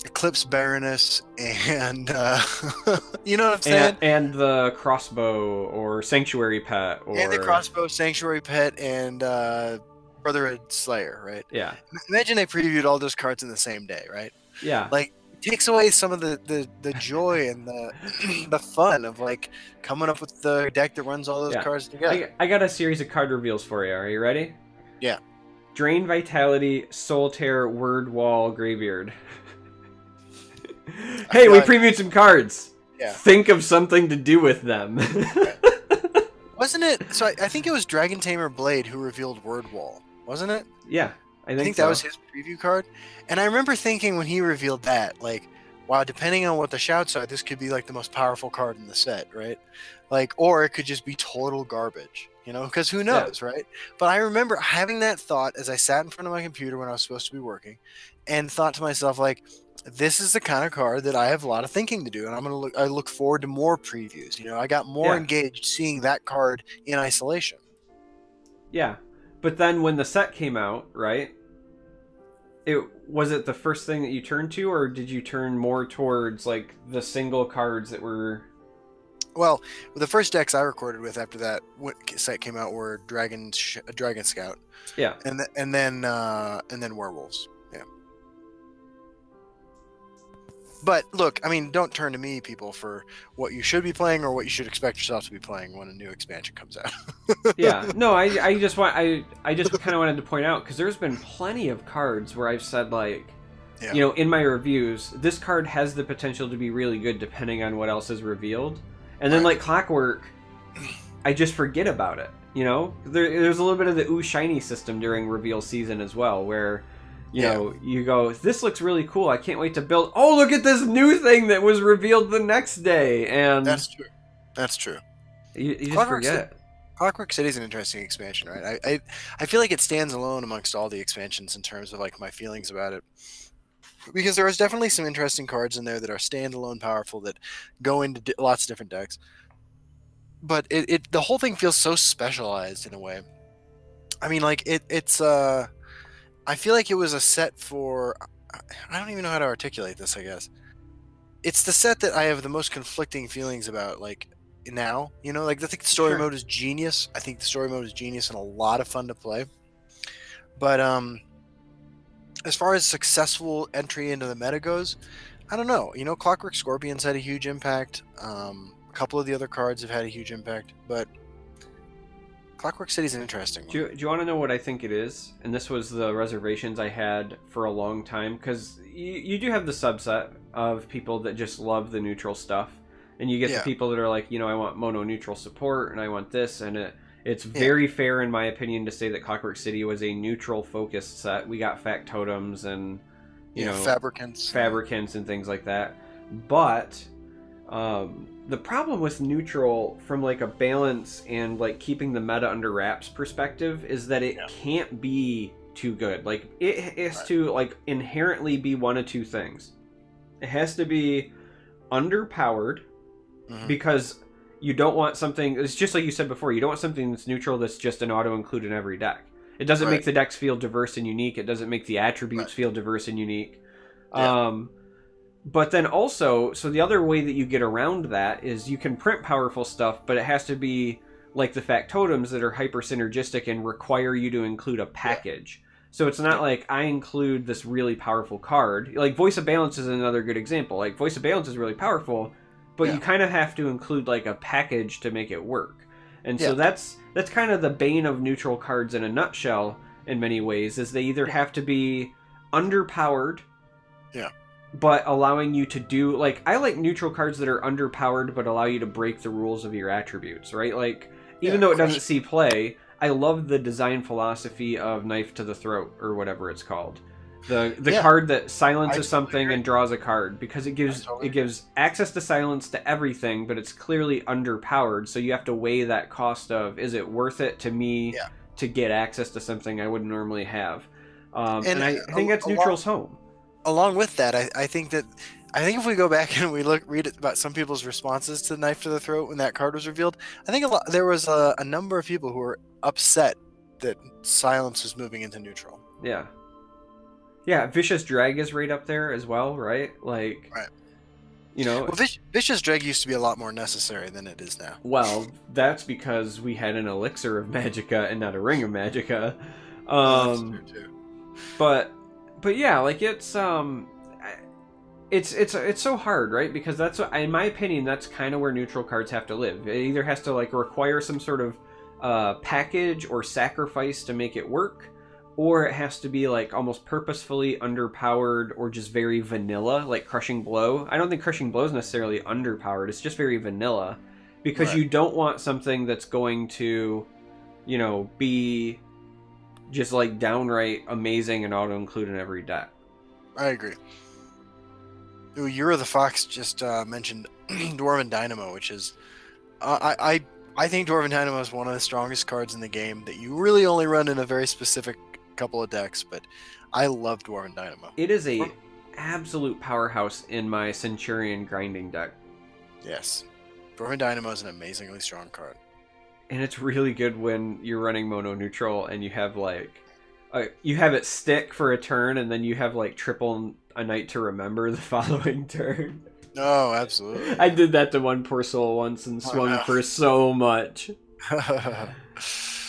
Eclipse Baroness, and you know what I'm saying? And the crossbow or sanctuary pet, or And the crossbow, sanctuary pet, and Brotherhood Slayer, right? Yeah. Imagine they previewed all those cards in the same day, right? Yeah. Like, it takes away some of the joy and the the fun of like coming up with the deck that runs all those cards together. I got a series of card reveals for you. Are you ready? Yeah. Drain Vitality, Solitaire, Word Wall, Graveyard. Hey, we previewed some cards. Yeah. Think of something to do with them. Wasn't it? So I think it was Dragon Tamer Blade who revealed Word Wall, wasn't it? Yeah, I think that was his preview card. And I remember thinking when he revealed that, like, wow, depending on what the shouts are, this could be like the most powerful card in the set, right? Like, or it could just be total garbage, you know, because who knows, right? But I remember having that thought as I sat in front of my computer when I was supposed to be working, and thought to myself, like, this is the kind of card that I have a lot of thinking to do, and I look forward to more previews. You know, I got more engaged seeing that card in isolation. Yeah, but then when the set came out, right? Was it the first thing that you turned to, or did you turn more towards like the single cards that were? Well, the first decks I recorded with after that set came out were Dragon Scout. Yeah, and then Werewolves. Yeah. But look, I mean, don't turn to me, people, for what you should be playing or what you should expect yourself to be playing when a new expansion comes out. Yeah, no, I just kind of wanted to point out, because there's been plenty of cards where I've said, like, you know, in my reviews, this card has the potential to be really good depending on what else is revealed, and then like Clockwork, I just forget about it. You know, there's a little bit of the ooh shiny system during reveal season as well, where you know, you go, this looks really cool, I can't wait to build. Oh, look at this new thing that was revealed the next day. And that's true. That's true. You just forget. Clockwork City is an interesting expansion, right? I feel like it stands alone amongst all the expansions in terms of like my feelings about it, because there is definitely some interesting cards in there that are standalone powerful that go into lots of different decks. But the whole thing feels so specialized in a way. I mean, like it's I feel like it was a set for, I don't even know how to articulate this, I guess. It's the set that I have the most conflicting feelings about, like, now. You know, like, I think the story mode is genius. I think the story mode is genius and a lot of fun to play. But, as far as successful entry into the meta goes, I don't know. You know, Clockwork Scorpions had a huge impact. A couple of the other cards have had a huge impact, but Clockwork City is an interesting one. Do you want to know what I think it is? And this was the reservations I had for a long time, because you do have the subset of people that just love the neutral stuff, and you get the people that are like, you know, I want mono neutral support, and I want this, and it's very fair, in my opinion, to say that Clockwork City was a neutral focused set. We got Factotums and you know, fabricants and things like that, but the problem with neutral from like a balance and like keeping the meta under wraps perspective is that it can't be too good. Like it has to like inherently be one of two things. It has to be underpowered, because you don't want something, it's just like you said before, you don't want something that's neutral that's just an auto include in every deck. It doesn't make the decks feel diverse and unique. It doesn't make the attributes feel diverse and unique. But then also, so the other way that you get around that is you can print powerful stuff, but it has to be like the Factotums that are hyper synergistic and require you to include a package. So it's not like I include this really powerful card. Like Voice of Balance is another good example. Like Voice of Balance is really powerful, but you kind of have to include like a package to make it work. And so that's kind of the bane of neutral cards in a nutshell in many ways, is they either have to be underpowered, but allowing you to do, like, I like neutral cards that are underpowered but allow you to break the rules of your attributes, right? Like, even though it doesn't see play, I love the design philosophy of Knife to the Throat, or whatever it's called. The card that silences something and draws a card, because it gives access to silence to everything, but it's clearly underpowered, so you have to weigh that cost of, is it worth it to me to get access to something I wouldn't normally have? And I think that's neutral's home. Along with that, I think that I think if we go back and we read about some people's responses to Knife to the Throat when that card was revealed, I think there was a number of people who were upset that Silence was moving into neutral. Yeah. Yeah, Vicious Drag is right up there as well, right? Like, right. You know, well, Vicious Drag used to be a lot more necessary than it is now. Well, that's because we had an elixir of Magicka and not a ring of Magicka. That's true too. But yeah, like it's so hard, right? Because that's, in my opinion, that's kind of where neutral cards have to live. It either has to like require some sort of package or sacrifice to make it work, or it has to be like almost purposefully underpowered or just very vanilla, like Crushing Blow. I don't think Crushing Blow is necessarily underpowered. It's just very vanilla, because you don't want something that's going to, you know, be just like downright amazing and auto-include in every deck. I agree. Ooh, You're the Fox just mentioned Dwarven Dynamo, which is I think Dwarven Dynamo is one of the strongest cards in the game that you really only run in a very specific couple of decks, but I love Dwarven Dynamo. It is a absolute powerhouse in my Centurion grinding deck. Yes. Dwarven Dynamo is an amazingly strong card. And it's really good when you're running mono neutral and you have like you have it stick for a turn, and then you have like triple a Night to Remember the following turn. Oh, absolutely. I did that to one poor soul once and swung for so much.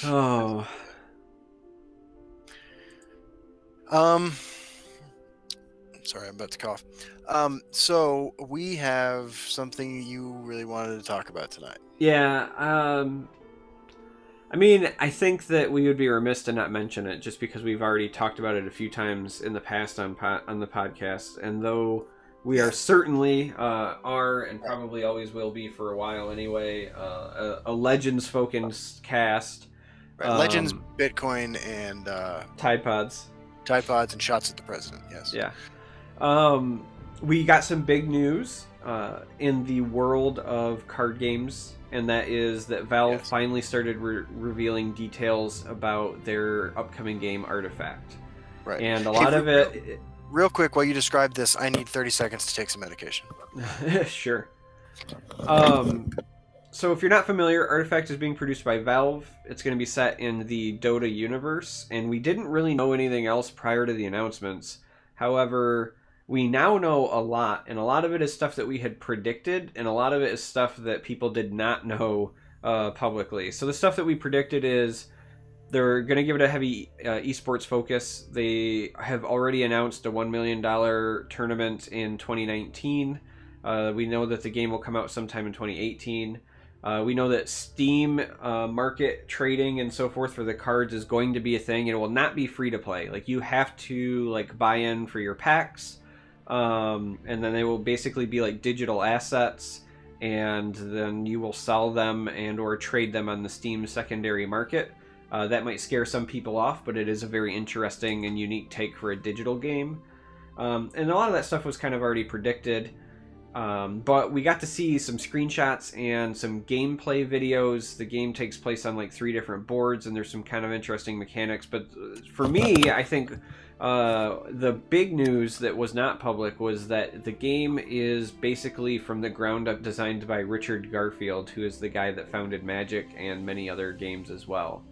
Oh. Sorry, I'm about to cough. So we have something you really wanted to talk about tonight. Yeah, I mean, I think that we would be remiss to not mention it, just because we've already talked about it a few times in the past on the podcast, and though we are certainly are and probably always will be for a while anyway, a Legends-focused cast. Right, Legends, Bitcoin, and Tide Pods. Tide Pods and shots at the president, yes. Yeah. We got some big news in the world of card games, and that is that Valve finally started revealing details about their upcoming game Artifact. Right. And a lot of it... Real quick, while you describe this, I need 30 seconds to take some medication. Sure. So if you're not familiar, Artifact is being produced by Valve. It's going to be set in the Dota universe, and we didn't really know anything else prior to the announcements. However, we now know a lot, and a lot of it is stuff that we had predicted, and a lot of it is stuff that people did not know publicly. So the stuff that we predicted is they're going to give it a heavy esports focus. They have already announced a $1 million tournament in 2019. We know that the game will come out sometime in 2018. We know that Steam market trading and so forth for the cards is going to be a thing. It will not be free to play. Like, you have to like buy in for your packs, and then they will basically be like digital assets, and then you will sell them and or trade them on the Steam secondary market. That might scare some people off, but it is a very interesting and unique take for a digital game. And a lot of that stuff was kind of already predicted. But we got to see some screenshots and some gameplay videos. The game takes place on like 3 different boards, and there's some kind of interesting mechanics. But for me, I think the big news that was not public was that the game is basically from the ground up designed by Richard Garfield, who is the guy that founded Magic and many other games as well.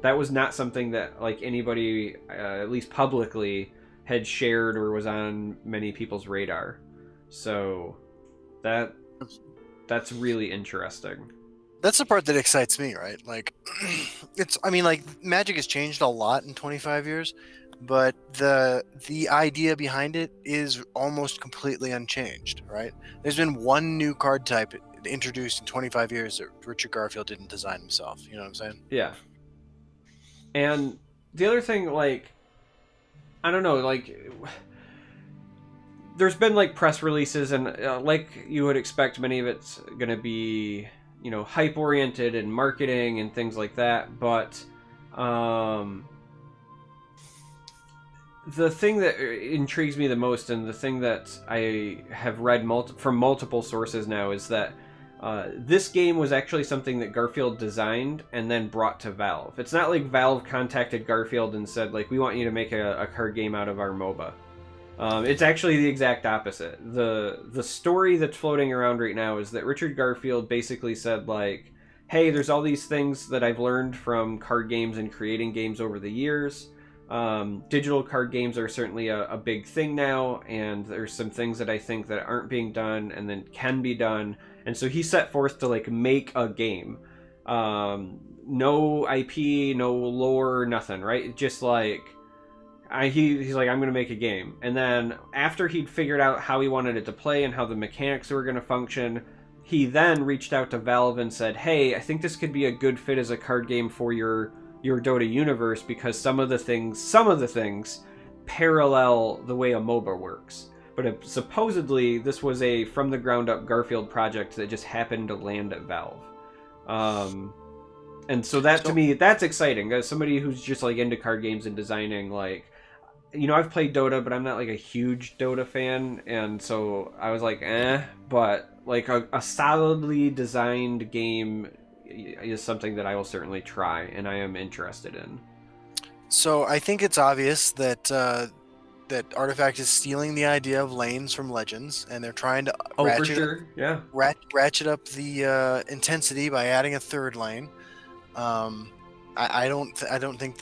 That was not something that like anybody, at least publicly, had shared or was on many people's radar. So that's really interesting. That's the part that excites me, right? Like, I mean, like, Magic has changed a lot in 25 years, but the idea behind it is almost completely unchanged, right? There's been one new card type introduced in 25 years that Richard Garfield didn't design himself. You know what I'm saying? Yeah. And the other thing, like, I don't know, like, there's been like press releases, and like you would expect, many of it's going to be, you know, hype oriented and marketing and things like that. But the thing that intrigues me the most, and the thing that I have read from multiple sources now, is that this game was actually something that Garfield designed and then brought to Valve. It's not like Valve contacted Garfield and said, like, we want you to make a card game out of our MOBA. It's actually the exact opposite. The story that's floating around right now is that Richard Garfield basically said, like, hey, there's all these things that I've learned from card games and creating games over the years. Digital card games are certainly a big thing now, and there's some things that I think that aren't being done and then can be done. And so he set forth to, like, make a game. No IP, no lore, nothing, right? Just like... he's like, I'm going to make a game. And then after he'd figured out how he wanted it to play and how the mechanics were going to function, he then reached out to Valve and said, hey, I think this could be a good fit as a card game for your Dota universe, because some of the things parallel the way a MOBA works. But supposedly this was a from the ground up Garfield project that just happened to land at Valve. And so that, to me, that's exciting. As somebody who's just like into card games and designing, like, you know, I've played Dota, but I'm not like a huge Dota fan, and so I was like, but like a solidly designed game is something that I will certainly try, and I am interested in. So I think it's obvious that that Artifact is stealing the idea of lanes from Legends, and they're trying to ratchet up the intensity by adding a third lane. I don't think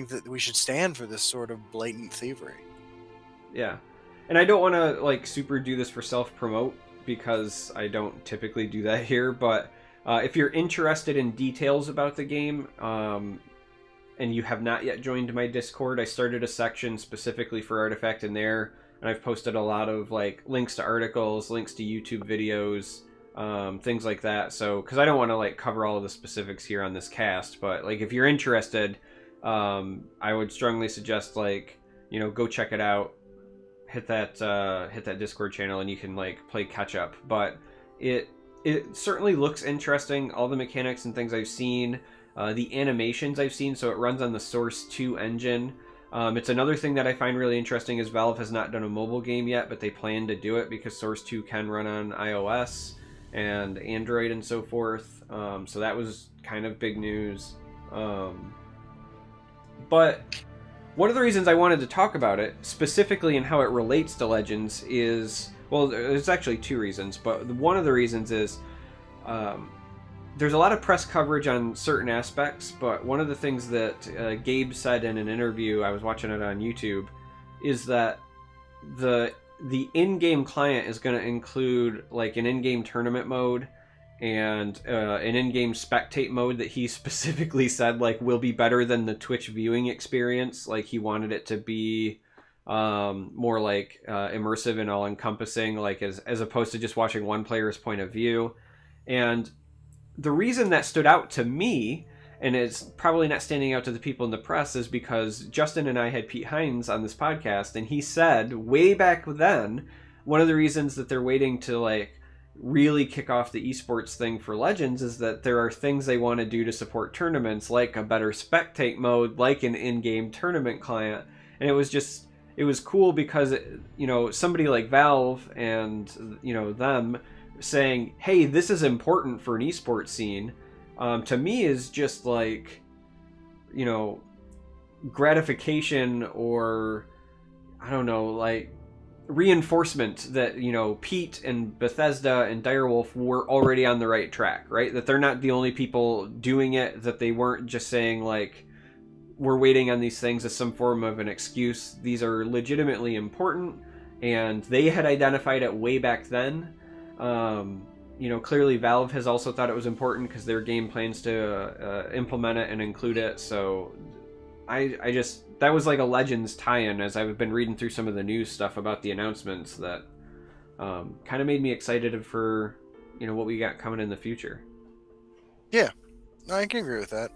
that we should stand for this sort of blatant thievery. Yeah, and I don't want to like super do this for self-promote, because I don't typically do that here. But if you're interested in details about the game, and you have not yet joined my Discord, I started a section specifically for Artifact in there, and I've posted a lot of like links to articles, links to YouTube videos. Things like that. So, because I don't want to like cover all of the specifics here on this cast, but like if you're interested, I would strongly suggest, like, you know, go check it out, hit that Discord channel, and you can like play catch up. But it certainly looks interesting. All the mechanics and things I've seen, the animations I've seen, so it runs on the Source 2 engine. It's another thing that I find really interesting is Valve has not done a mobile game yet, but they plan to do it because Source 2 can run on iOS and Android and so forth. So that was kind of big news. But one of the reasons I wanted to talk about it, specifically and how it relates to Legends, is... well, there's actually two reasons, but one of the reasons is there's a lot of press coverage on certain aspects, but one of the things that Gabe said in an interview, I was watching it on YouTube, is that the in-game client is going to include like an in-game tournament mode and an in-game spectate mode that he specifically said like will be better than the Twitch viewing experience. Like he wanted it to be more like immersive and all-encompassing, like as opposed to just watching one player's point of view. And the reason that stood out to me, and it's probably not standing out to the people in the press, is because Justin and I had Pete Hines on this podcast, and he said way back then, one of the reasons that they're waiting to like really kick off the esports thing for Legends is that there are things they want to do to support tournaments, like a better spectate mode, like an in-game tournament client. And it was cool because, you know, somebody like Valve and, you know, them saying, hey, this is important for an esports scene, to me is just like, you know, gratification, or I don't know, like reinforcement that, you know, Pete and Bethesda and Direwolf were already on the right track, right? That they're not the only people doing it, that they weren't just saying like, we're waiting on these things as some form of an excuse. These are legitimately important, and they had identified it way back then. You know, clearly Valve has also thought it was important because their game plans to implement it and include it. So I just, that was like a Legends tie-in as I've been reading through some of the news stuff about the announcements that kind of made me excited for, you know, what we got coming in the future. Yeah, I can agree with that.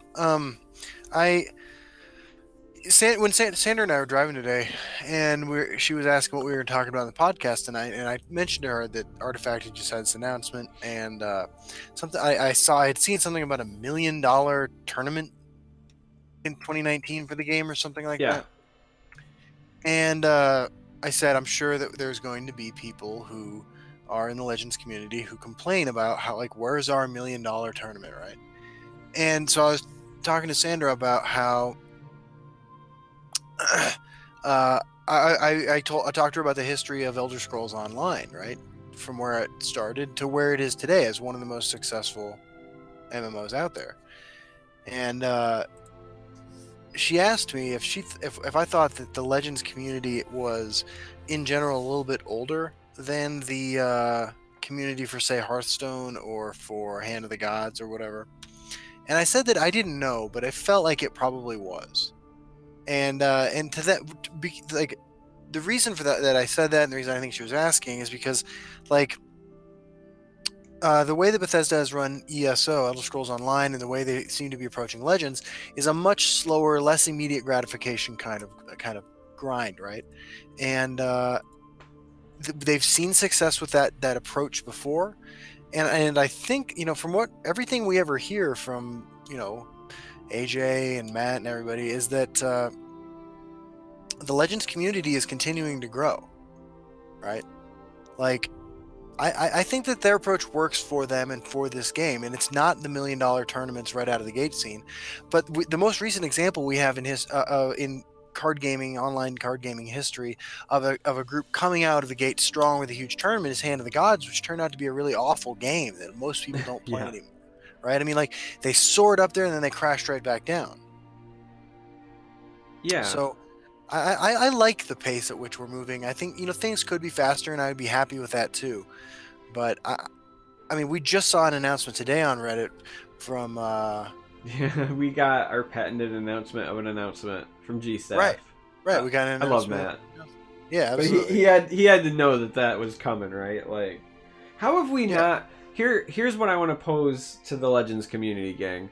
When Sandra and I were driving today, and she was asking what we were talking about in the podcast tonight, and I mentioned to her that Artifact had just had this announcement, and something I had seen something about $1 million tournament in 2019 for the game or something like that. And I said, I'm sure that there's going to be people who are in the Legends community who complain about how, like, where's our $1 million tournament, right? And so I was talking to Sandra about how I talked to her about the history of Elder Scrolls Online, right? From where it started to where it is today as one of the most successful MMOs out there. And she asked me if I thought that the Legends community was, in general, a little bit older than the community for, say, Hearthstone or for Hand of the Gods or whatever. And I said that I didn't know, but I felt like it probably was. And to that, like, the reason for that I said that, and the reason I think she was asking is because, like, the way that Bethesda has run ESO, Elder Scrolls Online, and the way they seem to be approaching Legends is a much slower, less immediate gratification kind of grind, right? And they've seen success with that approach before, and I think, you know, from everything we ever hear from, you know, AJ and Matt and everybody, is that the Legends community is continuing to grow, right? Like, I think that their approach works for them and for this game, and it's not the $1 million tournaments right out of the gate scene. But the most recent example we have in online card gaming history of a group coming out of the gate strong with a huge tournament is Hand of the Gods, which turned out to be a really awful game that most people don't play anymore, right? I mean, like, they soared up there and then they crashed right back down. Yeah. So I like the pace at which we're moving. I think, you know, things could be faster, and I'd be happy with that too. But I mean, we just saw an announcement today on Reddit from. Yeah, we got our patented announcement of an announcement from G-Staff. Right. We got an announcement. I love Matt. Yeah, absolutely. But he had to know that was coming, right? Like, how have we not? Here's what I want to pose to the Legends community, gang.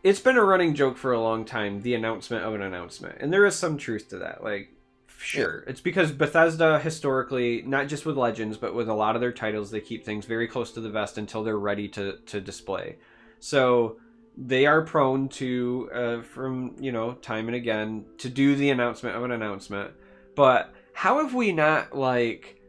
It's been a running joke for a long time, the announcement of an announcement. And there is some truth to that. Like, sure. Yeah. It's because Bethesda, historically, not just with Legends, but with a lot of their titles, they keep things very close to the vest until they're ready to display. So they are prone to, from, you know, time and again, to do the announcement of an announcement. But how have we not, like,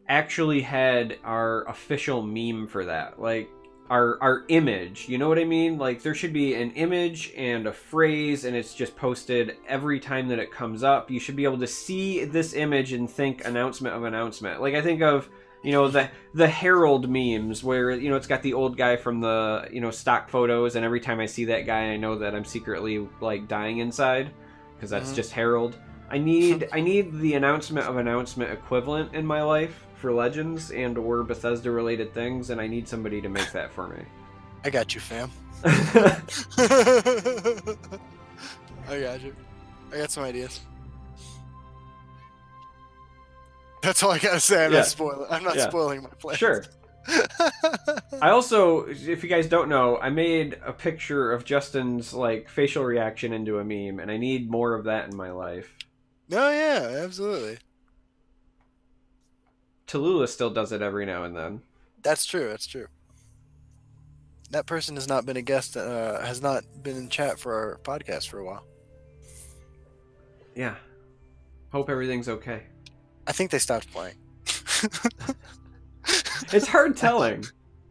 actually had our official meme for that? Like, our image, you know what I mean? Like, there should be an image and a phrase, and it's just posted every time that it comes up. You should be able to see this image and think announcement of announcement. Like, I think of, you know, the Herald memes where, you know, it's got the old guy from the, you know, stock photos, and every time I see that guy, I know that I'm secretly, like, dying inside, because that's just Herald. I need the announcement of announcement equivalent in my life for Legends and or Bethesda related things, and I need somebody to make that for me. I got you, fam. I got you. I got some ideas. That's all I gotta say. I'm not spoiling my plans. Sure. I also, if you guys don't know, I made a picture of Justin's, like, facial reaction into a meme, and I need more of that in my life. Oh yeah, absolutely. Tallulah still does it every now and then. That's true. That's true. That person has not been a guest. Has not been in chat for our podcast for a while. Yeah. Hope everything's okay. I think they stopped playing. It's hard telling.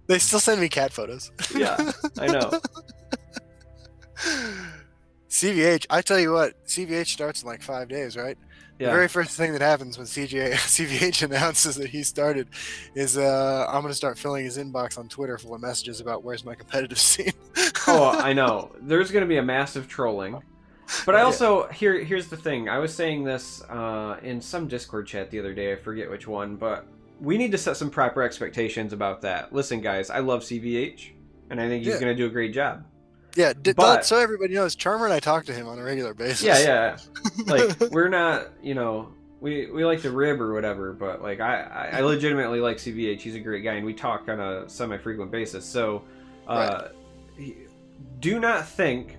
They still send me cat photos. Yeah, I know. CVH, I tell you what, CVH starts in like 5 days, right? Yeah. The very first thing that happens when CVH announces that he started is I'm going to start filling his inbox on Twitter full of messages about where's my competitive scene. Oh, I know. There's going to be a massive trolling. But I also, here's the thing. I was saying this in some Discord chat the other day. I forget which one, but we need to set some proper expectations about that. Listen, guys, I love CVH, and I think he's going to do a great job. Yeah, but so everybody knows, Charmer and I talk to him on a regular basis. Yeah. Like, we're not, you know, we like to rib or whatever, but, like, I legitimately like CVH. He's a great guy, and we talk on a semi-frequent basis. So, do not think...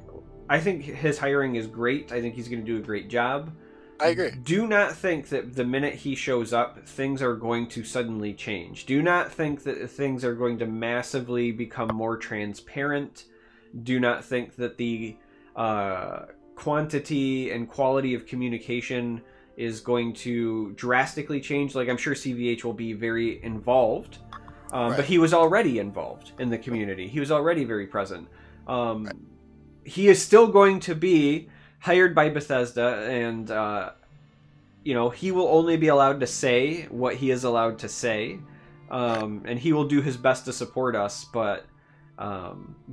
I think his hiring is great. I think he's going to do a great job. I agree. Do not think that the minute he shows up, things are going to suddenly change. Do not think that things are going to massively become more transparent. Do not think that the quantity and quality of communication is going to drastically change. Like, I'm sure CVH will be very involved, but he was already involved in the community. He was already very present. He is still going to be hired by Bethesda, and you know, he will only be allowed to say what he is allowed to say, and he will do his best to support us, but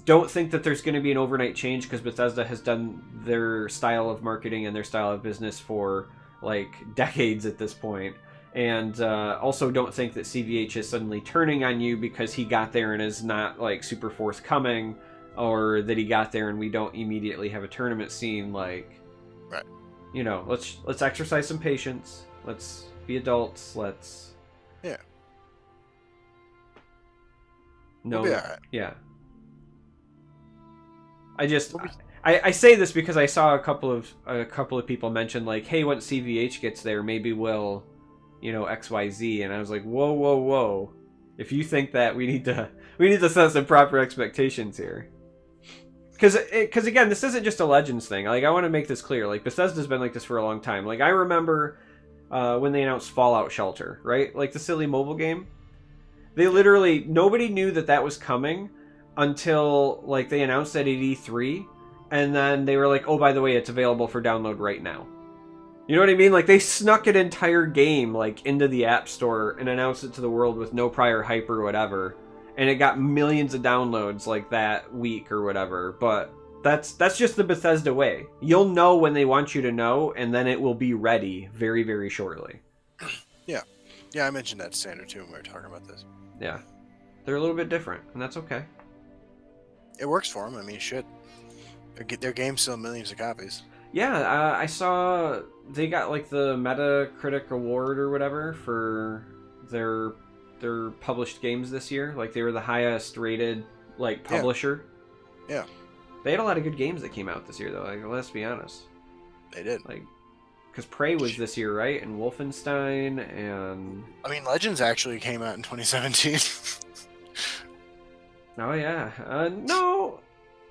don't think that there's going to be an overnight change, because Bethesda has done their style of marketing and their style of business for like decades at this point. And also don't think that CVH is suddenly turning on you because he got there and is not like super forthcoming, or that he got there and we don't immediately have a tournament scene. Like, right, you know, let's exercise some patience. Let's be adults. Let's no, we'll be all right. Yeah. I say this because I saw a couple of people mention like, hey, once CVH gets there, maybe we'll, you know, XYZ, and I was like, whoa. If you think that, we need to set some proper expectations here. Because again, this isn't just a Legends thing. Like, I want to make this clear. Like, Bethesda's been like this for a long time. Like, I remember when they announced Fallout Shelter, right? Like the silly mobile game. They literally, nobody knew that was coming until like they announced it at E3, and then they were like, oh, by the way, it's available for download right now. You know what I mean? Like, they snuck an entire game like into the App Store and announced it to the world with no prior hype or whatever, and it got millions of downloads like that week or whatever. But that's just the Bethesda way. You'll know when they want you to know, and then it will be ready very, very shortly. Yeah, I mentioned that to Sandra too when we were talking about this. Yeah, they're a little bit different, and that's okay. It works for them. I mean, shit. Their games sell millions of copies. Yeah, I saw they got like the Metacritic award or whatever for their published games this year. Like, they were the highest rated like publisher. Yeah. They had a lot of good games that came out this year though. Like, let's be honest. They did. Like, because Prey was this year, right? And Wolfenstein and... I mean, Legends actually came out in 2017. Oh yeah. No.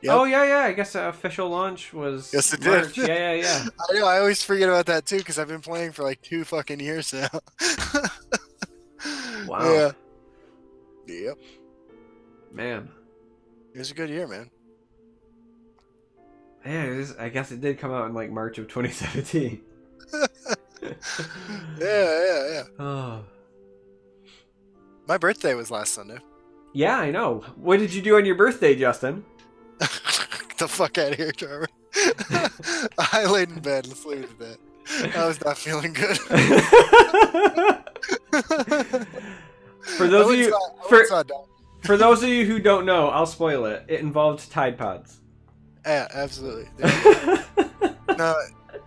Yep. Oh yeah. I guess the official launch was Yes, it March. did. Yeah. I know. I always forget about that too because I've been playing for like 2 fucking years now. Wow. Yeah. Yep. Man. It was a good year, man. Yeah, I guess it did come out in like March of 2017. Yeah. Oh. My birthday was last Sunday. Yeah, I know. What did you do on your birthday, Justin? Get the fuck out of here, Trevor. I laid in bed. Let's leave it at that. I was not feeling good. For those of you who don't know, I'll spoil it. It involved Tide Pods. Yeah, absolutely. No,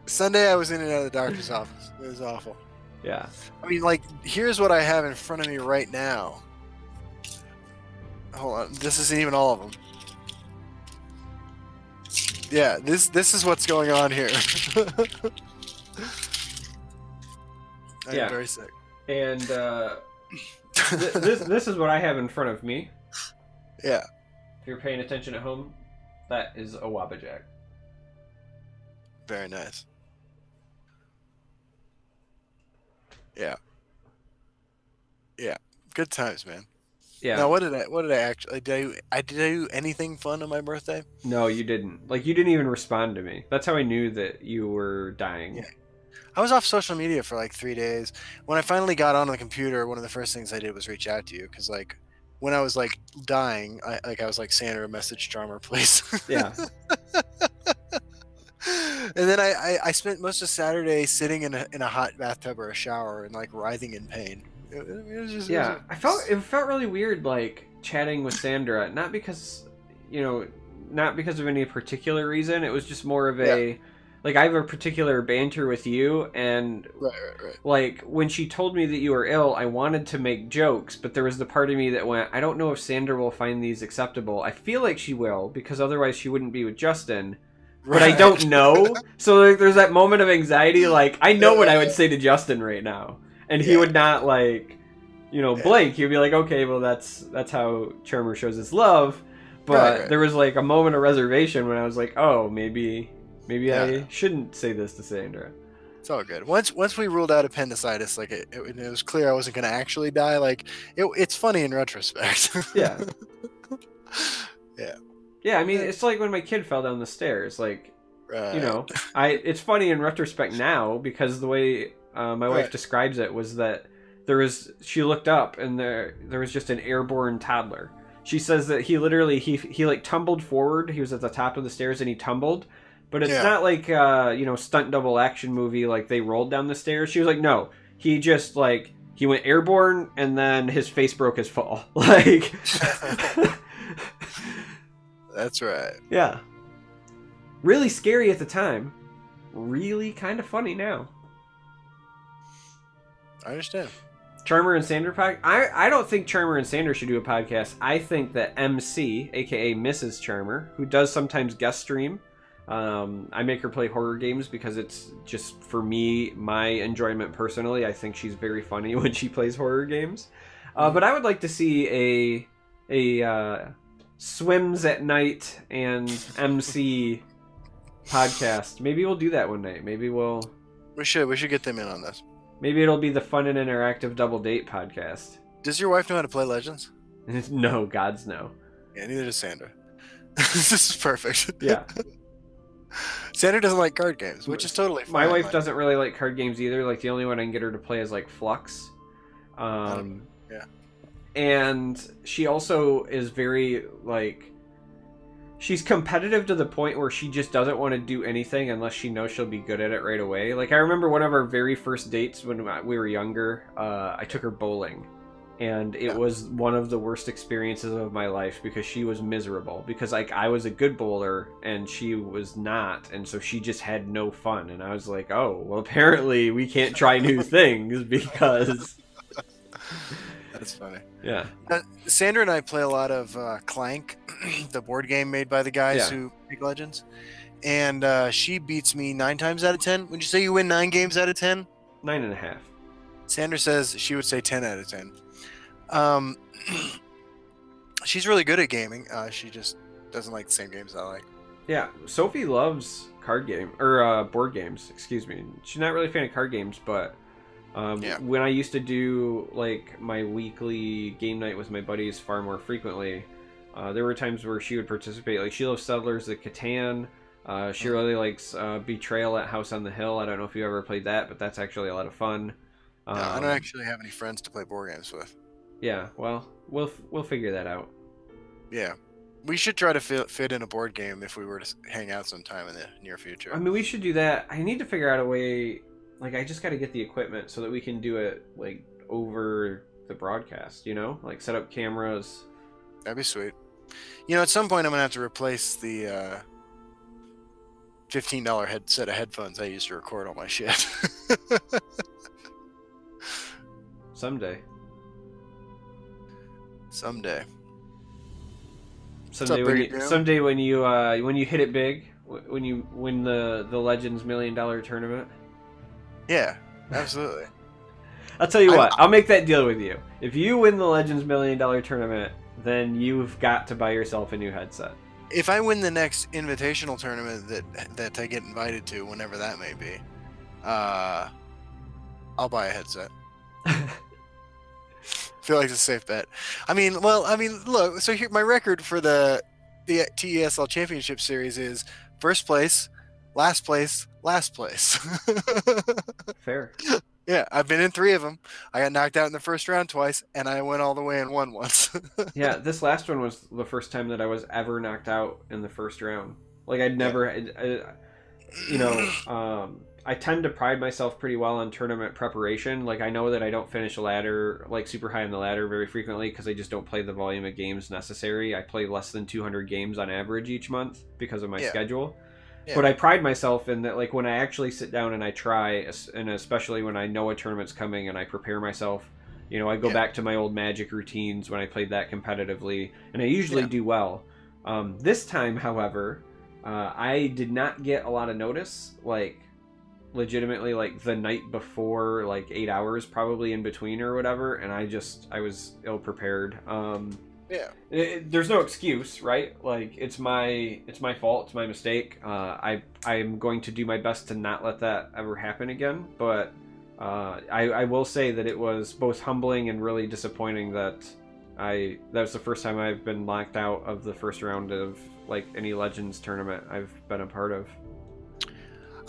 Sunday I was in and out of the doctor's office. It was awful. Yeah. I mean, like, here's what I have in front of me right now. Hold on, this isn't even all of them. Yeah, this is what's going on here. I'm very sick. And this is what I have in front of me. Yeah. If you're paying attention at home, that is a Wabbajack. Very nice. Yeah. Yeah. Good times, man. Yeah. Now, what did I actually did I do anything fun on my birthday? No, you didn't. Like, you didn't even respond to me. That's how I knew that you were dying. Yeah. I was off social media for like 3 days. When I finally got on the computer, one of the first things I did was reach out to you because, like, when I was like dying, I was like, Sandra, message Charmer, please. Yeah. And then I spent most of Saturday sitting in a hot bathtub or a shower and like writhing in pain. It was just, it felt really weird, like chatting with Sandra, not because of any particular reason. It was just more of a like, I have a particular banter with you, and right. Like, when she told me that you were ill, I wanted to make jokes, but there was the part of me that went, I don't know if Sandra will find these acceptable. I feel like she will, because otherwise she wouldn't be with Justin. But I don't know. So like, there's that moment of anxiety, like, I know what I would say to Justin right now. And he would not, like, blink. He'd be like, okay, well, that's how Charmer shows his love. But there was, like, a moment of reservation when I was like, oh, maybe I shouldn't say this to Sandra. It's all good. Once we ruled out appendicitis, like, it was clear I wasn't going to actually die. Like, it's funny in retrospect. Yeah. Yeah. Yeah, I mean, it's like when my kid fell down the stairs. Like, it's funny in retrospect now because the way my wife describes it was that she looked up and there was just an airborne toddler. She says that he literally he like tumbled forward. He was at the top of the stairs and he tumbled, but it's not like stunt double action movie like they rolled down the stairs. She was like, no, he just like he went airborne and then his face broke his fall. Like That's right. Yeah. Really scary at the time. Really kind of funny now. I understand. Charmer and Sander podcast. I don't think Charmer and Sander should do a podcast. I think that MC, aka Mrs. Charmer, who does sometimes guest stream, I make her play horror games because it's just for me, my enjoyment personally. I think she's very funny when she plays horror games. But I would like to see a swims at night and MC podcast. Maybe we'll do that one night. Maybe we should get them in on this. Maybe it'll be the fun and interactive double date podcast. Does your wife know how to play Legends? No, gods no. Yeah, neither does Sandra. This is perfect. Yeah. Sandra doesn't like card games, which is totally fine. My wife doesn't really like card games either. Like the only one I can get her to play is like Flux. Yeah. And she also is very like she's competitive to the point where she just doesn't want to do anything unless she knows she'll be good at it right away. Like I remember one of our very first dates when we were younger, I took her bowling, and it was one of the worst experiences of my life because she was miserable because like I was a good bowler and she was not, and so she just had no fun. And I was like, oh well, apparently we can't try new things because that's funny. Yeah. Sandra and I play a lot of Clank, the board game made by the guys who make Legends, and she beats me 9 times out of 10. Would you say you win 9 games out of 10? 9.5. Sandra says she would say 10 out of 10. She's really good at gaming. She just doesn't like the same games I like. Yeah, Sophie loves board games. Excuse me. She's not really a fan of card games, but when I used to do like my weekly game night with my buddies far more frequently, there were times where she would participate. Like she loves Settlers of Catan. She really likes Betrayal at House on the Hill. I don't know if you ever played that, but that's actually a lot of fun. No, I don't actually have any friends to play board games with. Yeah, well, we'll figure that out. Yeah, we should try to fit in a board game if we were to hang out sometime in the near future. I mean, we should do that. I need to figure out a way. Like, I just got to get the equipment so that we can do it, like, over the broadcast, you know? Like, set up cameras. That'd be sweet. You know, at some point I'm going to have to replace the $15 set of headphones I used to record all my shit. Someday. Someday when you hit it big, when you win the Legends $1 million tournament. Yeah, absolutely. I'll tell you what, I'll make that deal with you. If you win the Legends $1 million tournament, then you've got to buy yourself a new headset. If I win the next invitational tournament that I get invited to, whenever that may be, I'll buy a headset. Feel like it's a safe bet. I mean, look. So here, my record for the TESL Championship Series is first place, last place, last place. Fair. Yeah, I've been in 3 of them. I got knocked out in the first round twice, and I went all the way and won once. Yeah, this last one was the first time that I was ever knocked out in the first round. Like I'd never, I tend to pride myself pretty well on tournament preparation. Like I know that I don't finish a ladder like super high on the ladder very frequently because I just don't play the volume of games necessary. I play less than 200 games on average each month because of my schedule. Yeah. But I pride myself in that, like when I actually sit down and I try, and especially when I know a tournament's coming and I prepare myself, you know, I go back to my old Magic routines when I played that competitively, and I usually do well. This time, however, I did not get a lot of notice, like legitimately like the night before, like 8 hours probably in between or whatever, and I was ill prepared. There's no excuse, right? Like it's my fault, it's my mistake. I'm going to do my best to not let that ever happen again, but I will say that it was both humbling and really disappointing that was the first time I've been locked out of the first round of like any Legends tournament I've been a part of.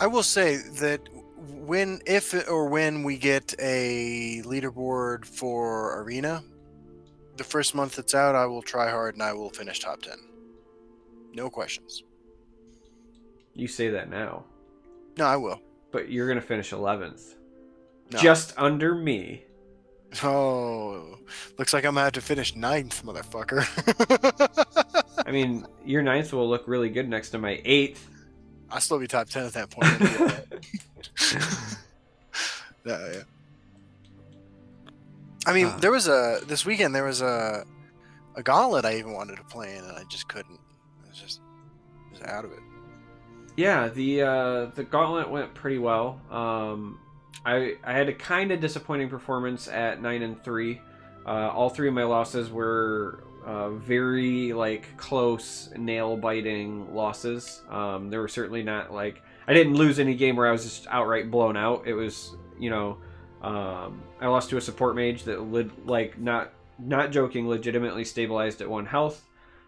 I will say that when we get a leaderboard for Arena, the first month it's out, I will try hard and I will finish top 10. No questions. You say that now. No, I will. But you're going to finish 11th. No. Just under me. Oh, looks like I'm going to have to finish 9th, motherfucker. I mean, your 9th will look really good next to my 8th. I'll still be top 10 at that point. Yeah. I mean, this weekend there was a gauntlet I even wanted to play in, and I just couldn't. I was out of it. Yeah, the gauntlet went pretty well. I had a kind of disappointing performance at 9-3. All three of my losses were very close, nail-biting losses. They were certainly not I didn't lose any game where I was just outright blown out. It was I lost to a support mage that not joking, legitimately stabilized at 1 health.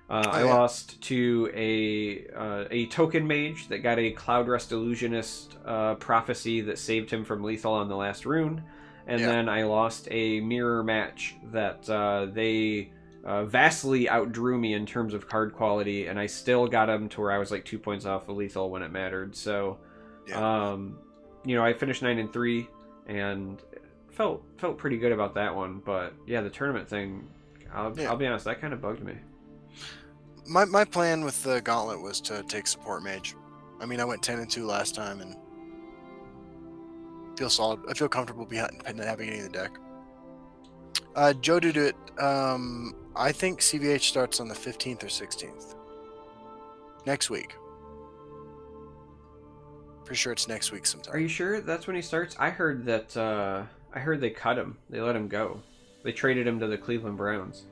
I lost to a token mage that got a Cloud Rest Illusionist prophecy that saved him from lethal on the last rune. And then I lost a mirror match that they vastly outdrew me in terms of card quality, and I still got him to where I was 2 points off of lethal when it mattered. So, I finished 9-3 and felt pretty good about that one. But yeah, the tournament thing, I'll be honest, that kind of bugged me. My plan with the gauntlet was to take support mage. I mean, I went 10-2 last time and feel solid. I feel comfortable navigating the deck. Joe did it. I think CVH starts on the 15th or 16th. Next week. Pretty sure it's next week sometime. Are you sure that's when he starts? I heard that. I heard they cut him. They let him go. They traded him to the Cleveland Browns.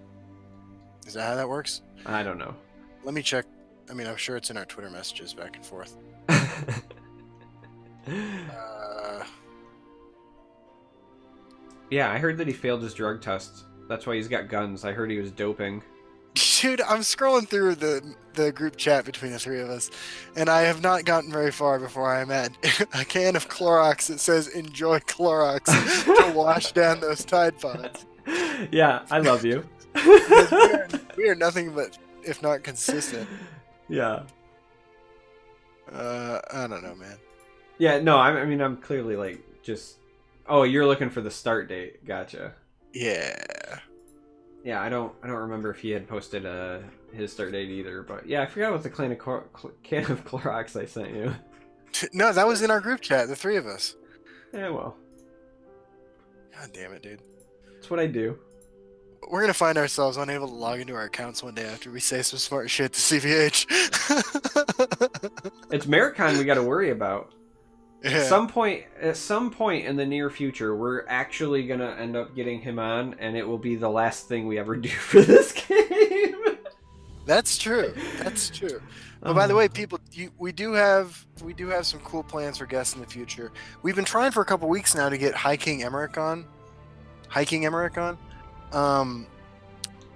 Is that how that works? I don't know. Let me check. I mean, I'm sure it's in our Twitter messages back and forth. Yeah, I heard that he failed his drug test. That's why he's got guns. I heard he was doping. Dude, I'm scrolling through the group chat between the three of us, and I have not gotten very far before I'm at a can of Clorox that says "Enjoy Clorox" to wash down those Tide Pods. Yeah, I love you. we are nothing but, if not consistent. Yeah. I don't know, man. Yeah, no, I mean, I'm clearly just... Oh, you're looking for the start date. Gotcha. Yeah. Yeah, I don't remember if he had posted his start date either, but yeah, I forgot what the can of Clorox I sent you. No, that was in our group chat, the three of us. Yeah, well. God damn it, dude. That's what I do. We're gonna find ourselves unable to log into our accounts one day after we say some smart shit to CVH. It's Americon we got to worry about. Yeah. At some point in the near future, we're actually gonna end up getting him on, and it will be the last thing we ever do for this game. That's true. That's true. But by the way, people, we do have some cool plans for guests in the future. We've been trying for a couple weeks now to get Hiking Emmerich on.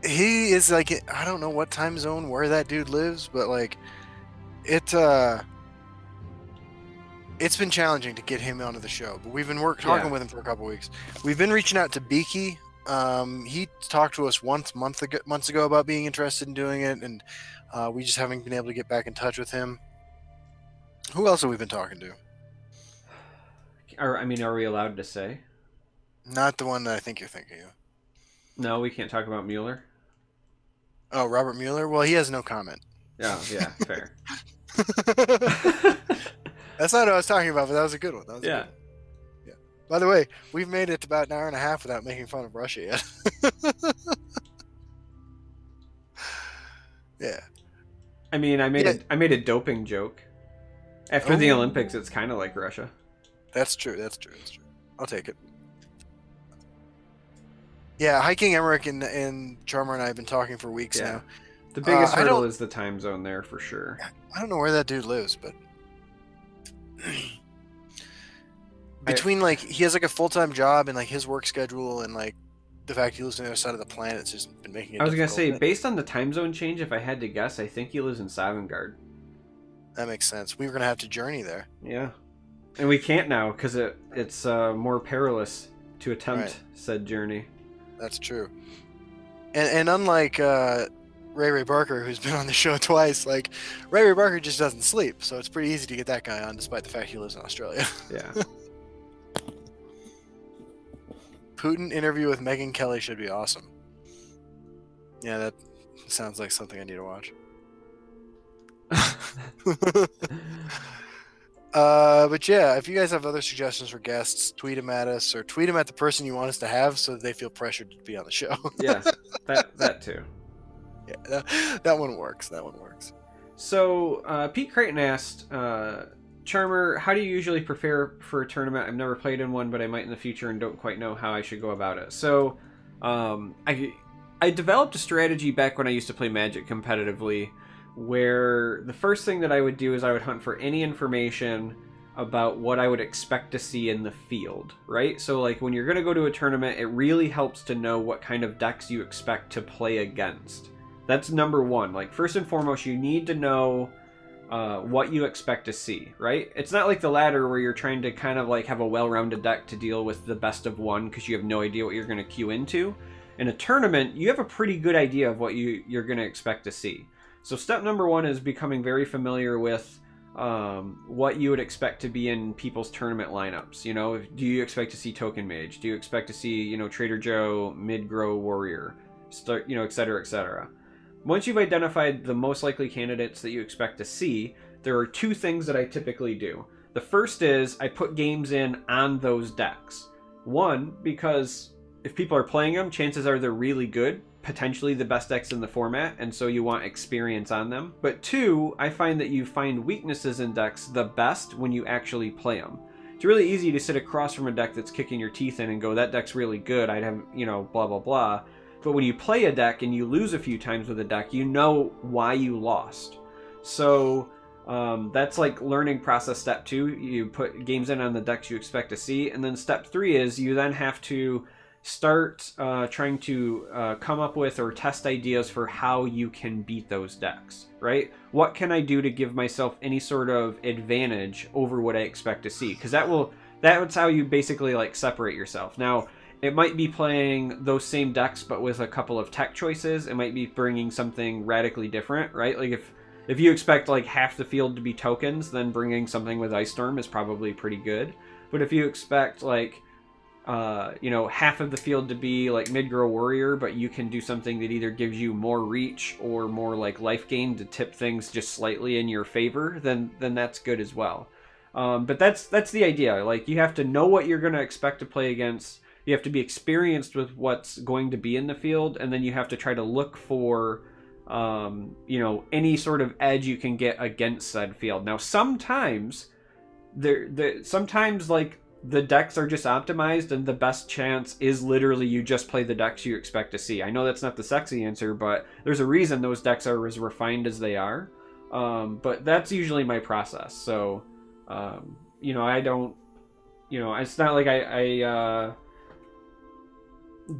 He is I don't know what time zone where that dude lives, but it's been challenging to get him onto the show. But we've been talking with him for a couple weeks. We've been reaching out to Beaky. He talked to us months ago about being interested in doing it, and we just haven't been able to get back in touch with him. Who else have we been talking to? Are we allowed to say? Not the one that I think you're thinking of. No, we can't talk about Mueller. Oh, Robert Mueller? Well, he has no comment. Oh, yeah, fair. That's not what I was talking about, but that was a good one. Yeah. Yeah. By the way, we've made it about an hour and a half without making fun of Russia yet. Yeah. I mean, I made a doping joke. After the Olympics, it's kind of like Russia. That's true. I'll take it. Yeah, Hiking Emmerich and Charmer and I have been talking for weeks now. The biggest hurdle is the time zone there for sure. I don't know where that dude lives, but between he has a full-time job and his work schedule and the fact he lives on the other side of the planet, it's just been making it. I was gonna say, based on the time zone change, if I had to guess, I think he lives in Sovngarde. That makes sense. We were gonna have to journey there. Yeah. And we can't now because it's more perilous to attempt said journey. That's true. And unlike Ray Barker, who's been on the show twice, like Ray Barker just doesn't sleep, so it's pretty easy to get that guy on, despite the fact he lives in Australia. Yeah. Putin interview with Megyn Kelly should be awesome. Yeah, that sounds like something I need to watch. But yeah, if you guys have other suggestions for guests, tweet them at us, or tweet them at the person you want us to have, so that they feel pressured to be on the show. Yeah, that too. Yeah, that one works. That one works. So Pete Creighton asked, Charmer, how do you usually prepare for a tournament? I've never played in one, but I might in the future and don't quite know how I should go about it. So I developed a strategy back when I used to play Magic competitively, where the first thing that I would do is I would hunt for any information about what I would expect to see in the field, right? So like when you're going to go to a tournament, it really helps to know what kind of decks you expect to play against. That's number one. Like first and foremost, you need to know what you expect to see, right? It's not like the ladder where you're trying to kind of like have a well-rounded deck to deal with the best of one because you have no idea what you're going to queue into. In a tournament, you have a pretty good idea of what you're going to expect to see. So step number one is becoming very familiar with what you would expect to be in people's tournament lineups. You know, do you expect to see Token Mage? Do you expect to see, you know, Trader Joe, Mid-Grow Warrior, you know, et cetera, et cetera. Once you've identified the most likely candidates that you expect to see, there are two things that I typically do. The first is I put games in on those decks. One, because if people are playing them, chances are they're really good, potentially the best decks in the format, and so you want experience on them. But two, I find that you find weaknesses in decks the best when you actually play them. It's really easy to sit across from a deck that's kicking your teeth in and go, that deck's really good, I'd have, you know, blah, blah, blah. But when you play a deck and you lose a few times with a deck, you know why you lost. So that's like learning process step two. You put games in on the decks you expect to see. And then step three is you then have to start trying to come up with or test ideas for how you can beat those decks, right? What can I do to give myself any sort of advantage over what I expect to see? Because that's how you basically like separate yourself. Now, it might be playing those same decks, but with a couple of tech choices. It might be bringing something radically different, right? Like if you expect like half the field to be tokens, then bringing something with Ice Storm is probably pretty good. But if you expect like, you know, half of the field to be like Mid-Grow Warrior, but you can do something that either gives you more reach or more like life gain to tip things just slightly in your favor, then that's good as well. But that's the idea. Like you have to know what you're going to expect to play against. You have to be experienced with what's going to be in the field, and then you have to try to look for, you know, any sort of edge you can get against said field. Now, sometimes sometimes like the decks are just optimized, and the best chance is literally you just play the decks you expect to see. I know that's not the sexy answer, but there's a reason those decks are as refined as they are. But that's usually my process. So, you know, I don't, you know, it's not like I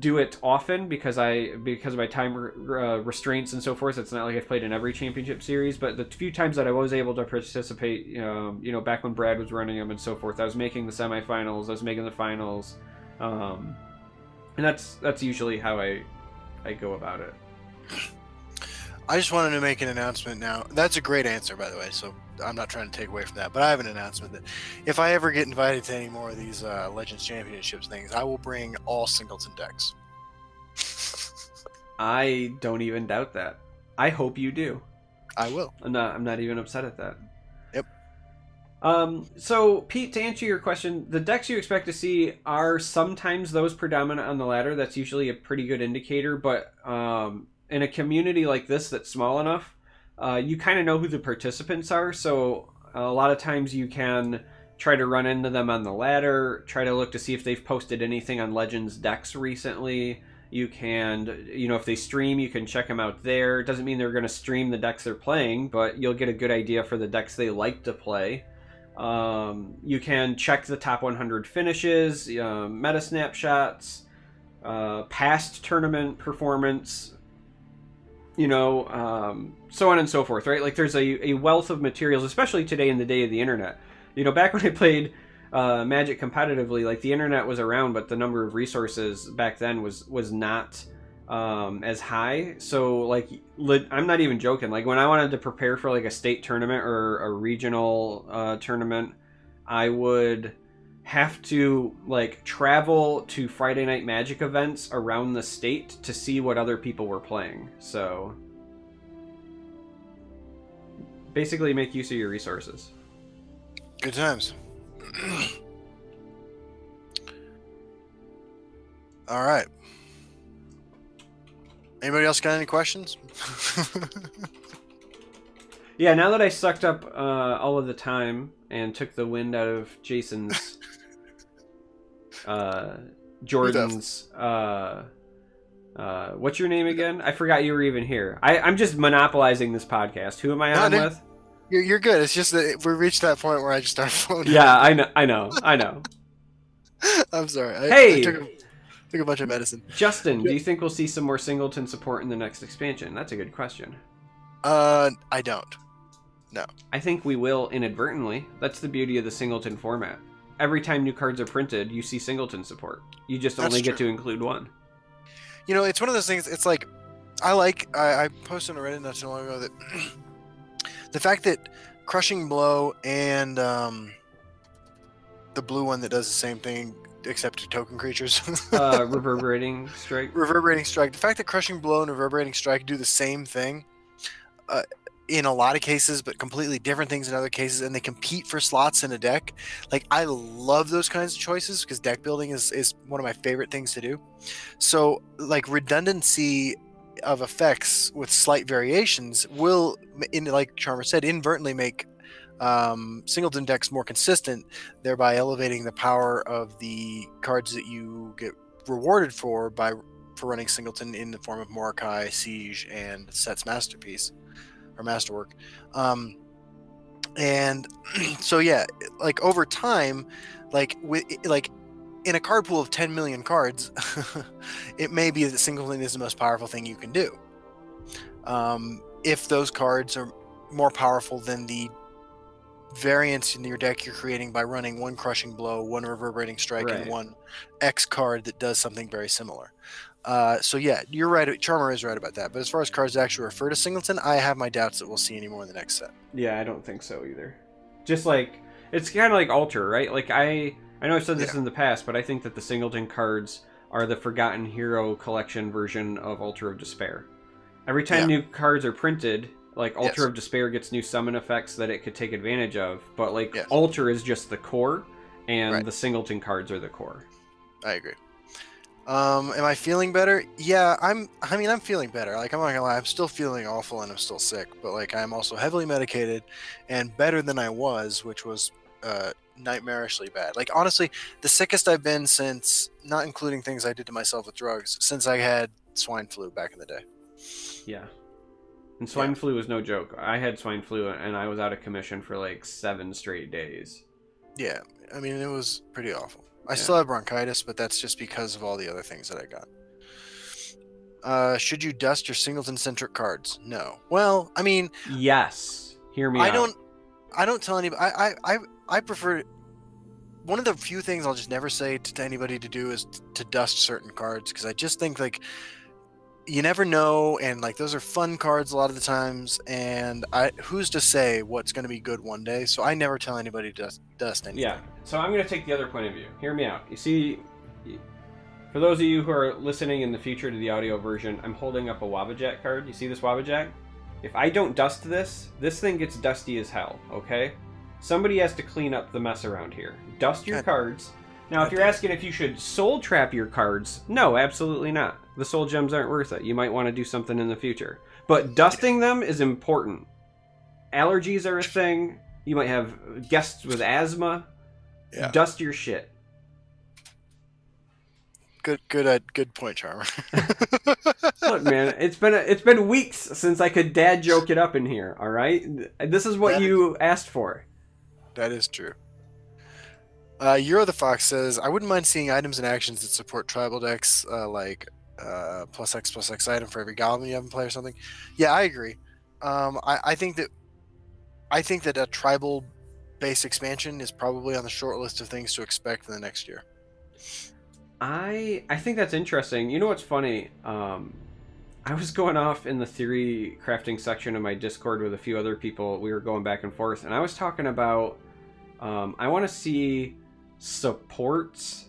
do it often because of my time restraints and so forth. It's not like I've played in every championship series, but the few times that I was able to participate, you know, back when Brad was running them and so forth, I was making the semifinals, I was making the finals, and that's usually how I go about it. I just wanted to make an announcement now. That's a great answer, by the way, so I'm not trying to take away from that, but I have an announcement that if I ever get invited to any more of these Legends Championships things, I will bring all singleton decks. I don't even doubt that. I hope you do. I will. I'm not even upset at that. Yep. So, Pete, to answer your question, the decks you expect to see are sometimes those predominant on the ladder. That's usually a pretty good indicator, but in a community like this that's small enough, you kind of know who the participants are, so a lot of times you can try to run into them on the ladder, try to look to see if they've posted anything on Legends decks recently. You can, you know, if they stream, you can check them out there. It doesn't mean they're going to stream the decks they're playing, but you'll get a good idea for the decks they like to play. You can check the top 100 finishes, meta snapshots, past tournament performance, you know, so on and so forth, right? Like there's a wealth of materials, especially today in the day of the internet. Back when I played Magic competitively, like the internet was around, but the number of resources back then was not as high. So like, I'm not even joking. Like when I wanted to prepare for like a state tournament or a regional tournament, I would have to like travel to Friday Night Magic events around the state to see what other people were playing. So basically make use of your resources. Good times. All right. Anybody else got any questions? Yeah, now that I sucked up all of the time and took the wind out of Jason's Jordan's what's your name again? I forgot you were even here. I'm just monopolizing this podcast. Who am I on with? You're good. It's just that we reached that point where I just started phoning. Yeah, I know. I'm sorry. Hey! I took a bunch of medicine. Justin, do you think we'll see some more singleton support in the next expansion? That's a good question. I don't. No. I think we will inadvertently. That's the beauty of the singleton format. Every time new cards are printed, you see singleton support. You just only get to include one. It's one of those things. It's like, I posted on Reddit not too long ago that the fact that Crushing Blow and the blue one that does the same thing except to token creatures. Reverberating Strike. Reverberating Strike. The fact that Crushing Blow and Reverberating Strike do the same thing in a lot of cases, but completely different things in other cases, and they compete for slots in a deck. Like, I love those kinds of choices because deck building is one of my favorite things to do. So, like, redundancy of effects with slight variations will, like Charmer said, inadvertently make singleton decks more consistent, thereby elevating the power of the cards that you get rewarded for running singleton in the form of Mordecai, Siege, and Set's Masterpiece or Masterwork. And so yeah, like over time, like in a card pool of 10 million cards, it may be that singleton is the most powerful thing you can do. If those cards are more powerful than the variants in your deck you're creating by running one Crushing Blow, one Reverberating Strike, and one X card that does something very similar. So yeah, you're right. Charmer is right about that. But as far as cards that actually refer to singleton, I have my doubts that we'll see any more in the next set. Yeah, I don't think so either. Just like, it's kind of like Alter, right? Like I know I've said this in the past, but I think that the singleton cards are the Forgotten Hero collection version of Altar of Despair. Every time new cards are printed, like Altar of Despair gets new summon effects that it could take advantage of, but like Altar is just the core, and the singleton cards are the core. I agree. Am I feeling better? Yeah, I'm feeling better. Like, I'm not gonna lie, I'm still feeling awful and I'm still sick, but like, I'm also heavily medicated and better than I was, which was nightmarishly bad. Like, honestly, the sickest I've been since, not including things I did to myself with drugs, since I had swine flu back in the day. Yeah. And swine flu was no joke. I had swine flu and I was out of commission for like 7 straight days. Yeah, I mean, it was pretty awful. I still have bronchitis, but that's just because of all the other things that I got. Should you dust your singleton-centric cards? No. Well, I mean... Yes. Hear me out. I don't tell anybody... I prefer... One of the few things I'll just never say to anybody to do is to dust certain cards, because I just think, like, you never know, and, like, those are fun cards a lot of the times, and who's to say what's going to be good one day? So I never tell anybody to dust anything. Yeah. So I'm going to take the other point of view. Hear me out. You see, for those of you who are listening in the future to the audio version, I'm holding up a Wabbajack card. You see this Wabbajack? If I don't dust this thing gets dusty as hell, okay? Somebody has to clean up the mess around here. Dust your cards. Now, if you're asking if you should soul trap your cards, no, absolutely not. The soul gems aren't worth it. You might want to do something in the future. But dusting them is important. Allergies are a thing. You might have guests with asthma. Yeah. Dust your shit. Good point, Charmer. Look, man, it's been weeks since I could dad joke it up in here. All right, this is what you asked for. That is true. Euro the Fox says, I wouldn't mind seeing items and actions that support tribal decks, like +X item for every goblin you have in play or something. Yeah, I agree. I think that a tribal base expansion is probably on the short list of things to expect in the next year. I think that's interesting. You know what's funny? I was going off in the theory crafting section of my Discord with a few other people. We were going back and forth, and I was talking about I want to see supports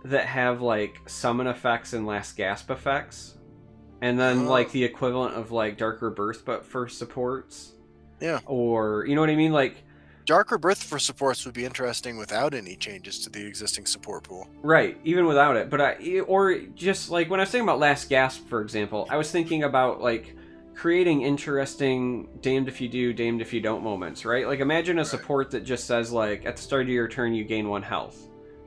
that have like summon effects and last gasp effects, and then like the equivalent of like Dark Rebirth but for supports. Yeah. Or you know what I mean, like Dark Rebirth for supports would be interesting without any changes to the existing support pool. Right, even without it. But or just like when I was thinking about Last Gasp, for example, I was thinking about like creating interesting damned if you do, damned if you don't moments, right? Like imagine a support that just says like at the start of your turn you gain 1 health.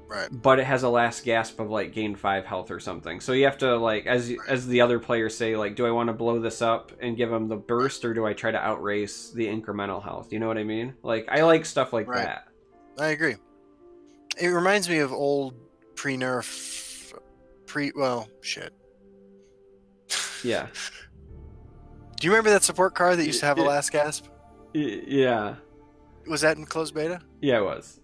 Right. But it has a last gasp of like gain 5 health or something. So you have to like as the other players say, like, do I want to blow this up and give them the burst, or do I try to outrace the incremental health? You know what I mean? Like I like stuff like that. I agree. It reminds me of old pre-nerf, shit. Yeah. Do you remember that support card that used to have a last gasp? Yeah. Was that in closed beta? Yeah, it was.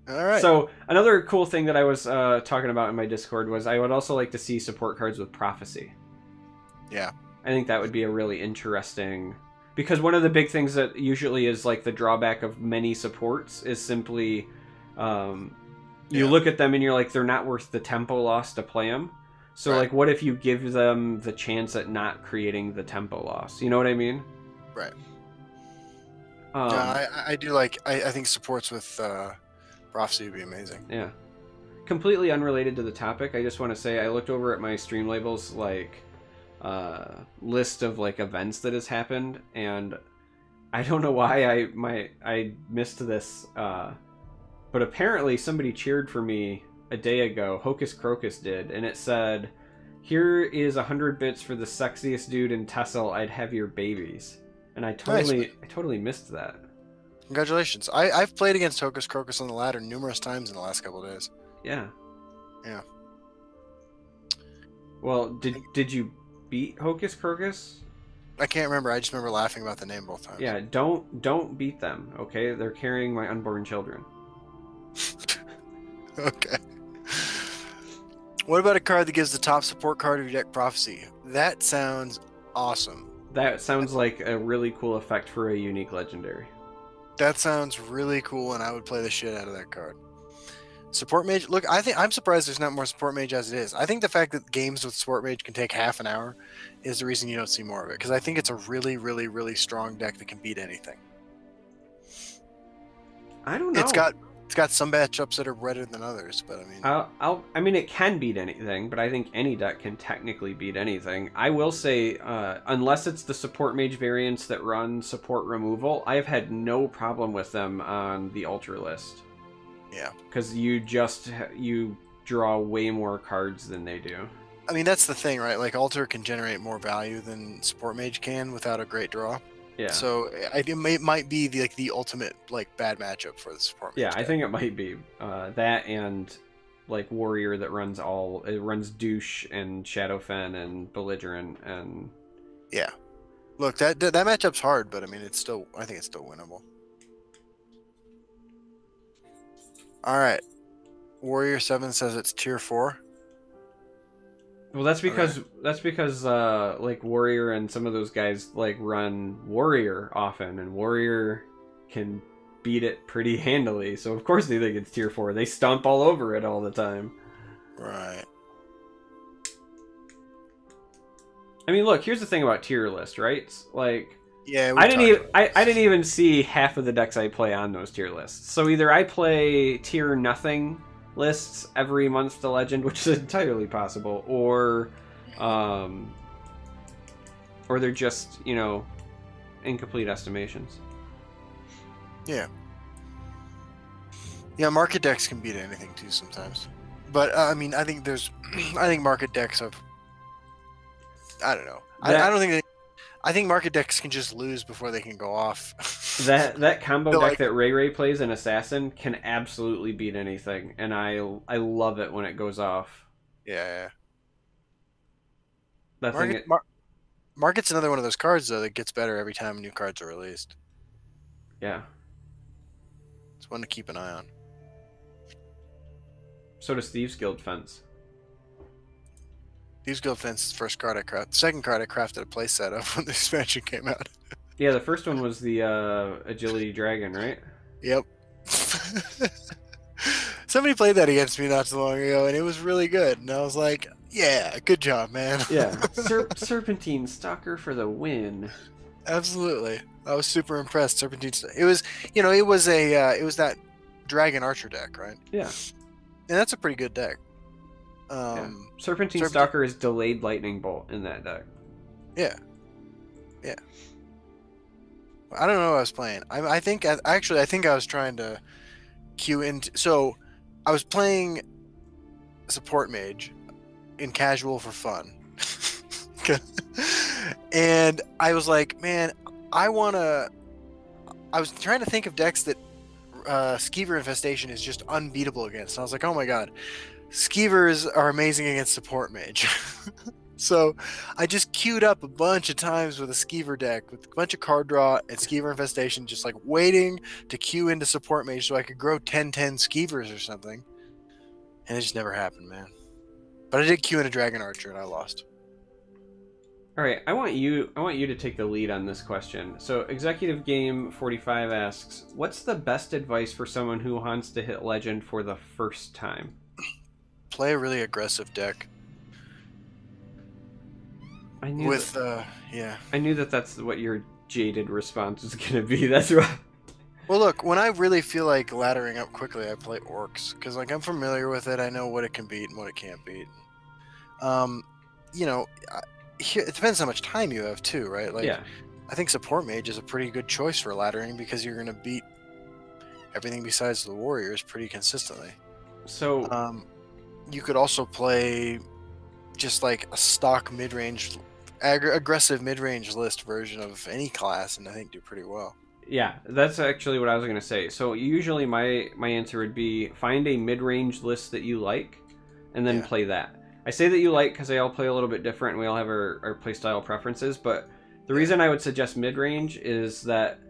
All right. So another cool thing that I was talking about in my Discord was I would also like to see support cards with prophecy. Yeah. I think that would be a really interesting, because one of the big things that usually is like the drawback of many supports is simply you look at them and you're like, they're not worth the tempo loss to play them. So like, what if you give them the chance at not creating the tempo loss? You know what I mean? Right. I do like. I think supports with prophecy would be amazing. Yeah. Completely unrelated to the topic, I just want to say I looked over at my stream labels like list of like events that has happened, and I don't know why I missed this, but apparently somebody cheered for me a day ago. Hocus Crocus did, and it said, "Here is 100 bits for the sexiest dude in Tessel. I'd have your babies." And I totally missed that. Congratulations. I've played against Hocus Crocus on the ladder numerous times in the last couple of days. Yeah. Yeah. Well, did you beat Hocus Crocus? I can't remember. I just remember laughing about the name both times. Yeah, don't beat them, okay? They're carrying my unborn children. Okay. What about a card that gives the top support card of your deck prophecy? That sounds awesome. That sounds like a really cool effect for a unique legendary. That sounds really cool, and I would play the shit out of that card. Support mage. Look, I'm surprised there's not more support mage as it is. I think the fact that games with support mage can take half an hour is the reason you don't see more of it, because I think it's a really, really, really strong deck that can beat anything. I don't know. It's got some matchups that are better than others, but I mean, it can beat anything, but I think any deck can technically beat anything. I will say, unless it's the support mage variants that run support removal, I have had no problem with them on the ultra list. Yeah, because you draw way more cards than they do. I mean, that's the thing, right? Like, altar can generate more value than support mage can without a great draw. Yeah. So it might be the ultimate like bad matchup for the support mage. Yeah, I think it might be that, and like warrior that runs douche and Shadowfen and belligerent and yeah. Look, that matchup's hard, but I mean, I think it's still winnable. All right, Warrior 7 says it's tier 4. Well, that's because like warrior and some of those guys like run warrior often, and warrior can beat it pretty handily. So of course they think it's tier 4. They stomp all over it all the time. Right. I mean, look, here's the thing about tier list, right? Like, yeah, I didn't even see half of the decks I play on those tier lists. So either I play tier nothing lists every month to Legend, which is entirely possible, or they're just, you know, incomplete estimations. Yeah. Yeah, market decks can beat anything too sometimes. But I mean, I think market decks have. I don't know. I don't think I think market decks can just lose before they can go off. that combo deck that Ray plays in Assassin can absolutely beat anything, and I love it when it goes off. Yeah. Market's another one of those cards though that gets better every time new cards are released. Yeah. one to keep an eye on. So does Thieves Guild Fence. Thieves Guild Fence is the first card I crafted. Second card I crafted a playset of when the expansion came out. Yeah, the first one was the Agility Dragon, right? Yep. Somebody played that against me not too long ago, and it was really good. And I was like, yeah, good job, man. Yeah. Serpentine Stalker for the win. Absolutely. I was super impressed. Serpentine. It was, it was that Dragon Archer deck, right? Yeah. And that's a pretty good deck. Yeah. Serpentine Stalker is delayed lightning bolt in that deck. Yeah. Yeah. I don't know what I was playing. I think I was trying to queue into. So I was playing support mage in casual for fun. And I was like, man, I was trying to think of decks that Skeever Infestation is just unbeatable against. And I was like, oh my god, Skeevers are amazing against support mage. So I just queued up a bunch of times with a Skeever deck with a bunch of card draw and Skeever Infestation, just like waiting to queue into support mage so I could grow 10/10 Skeevers or something. And it just never happened, man. But I did queue into Dragon Archer and I lost. All right, I want you to take the lead on this question. So Executive Game 45 asks, what's the best advice for someone who wants to hit Legend for the first time? Play a really aggressive deck. I knew that that's what your jaded response was going to be. That's right. Well, look, when I really feel like laddering up quickly, I play Orcs. Because, like, I'm familiar with it. I know what it can beat and what it can't beat. It depends how much time you have, too, right? Like, yeah. I think Support Mage is a pretty good choice for laddering because you're going to beat everything besides the Warriors pretty consistently. So... you could also play just, like, a stock mid-range... aggressive mid-range list version of any class and I think do pretty well. Yeah, that's actually what I was going to say. So usually my answer would be find a mid-range list that you like and then play that. I say that you like because they all play a little bit different and we all have our playstyle preferences, but the reason I would suggest mid-range is that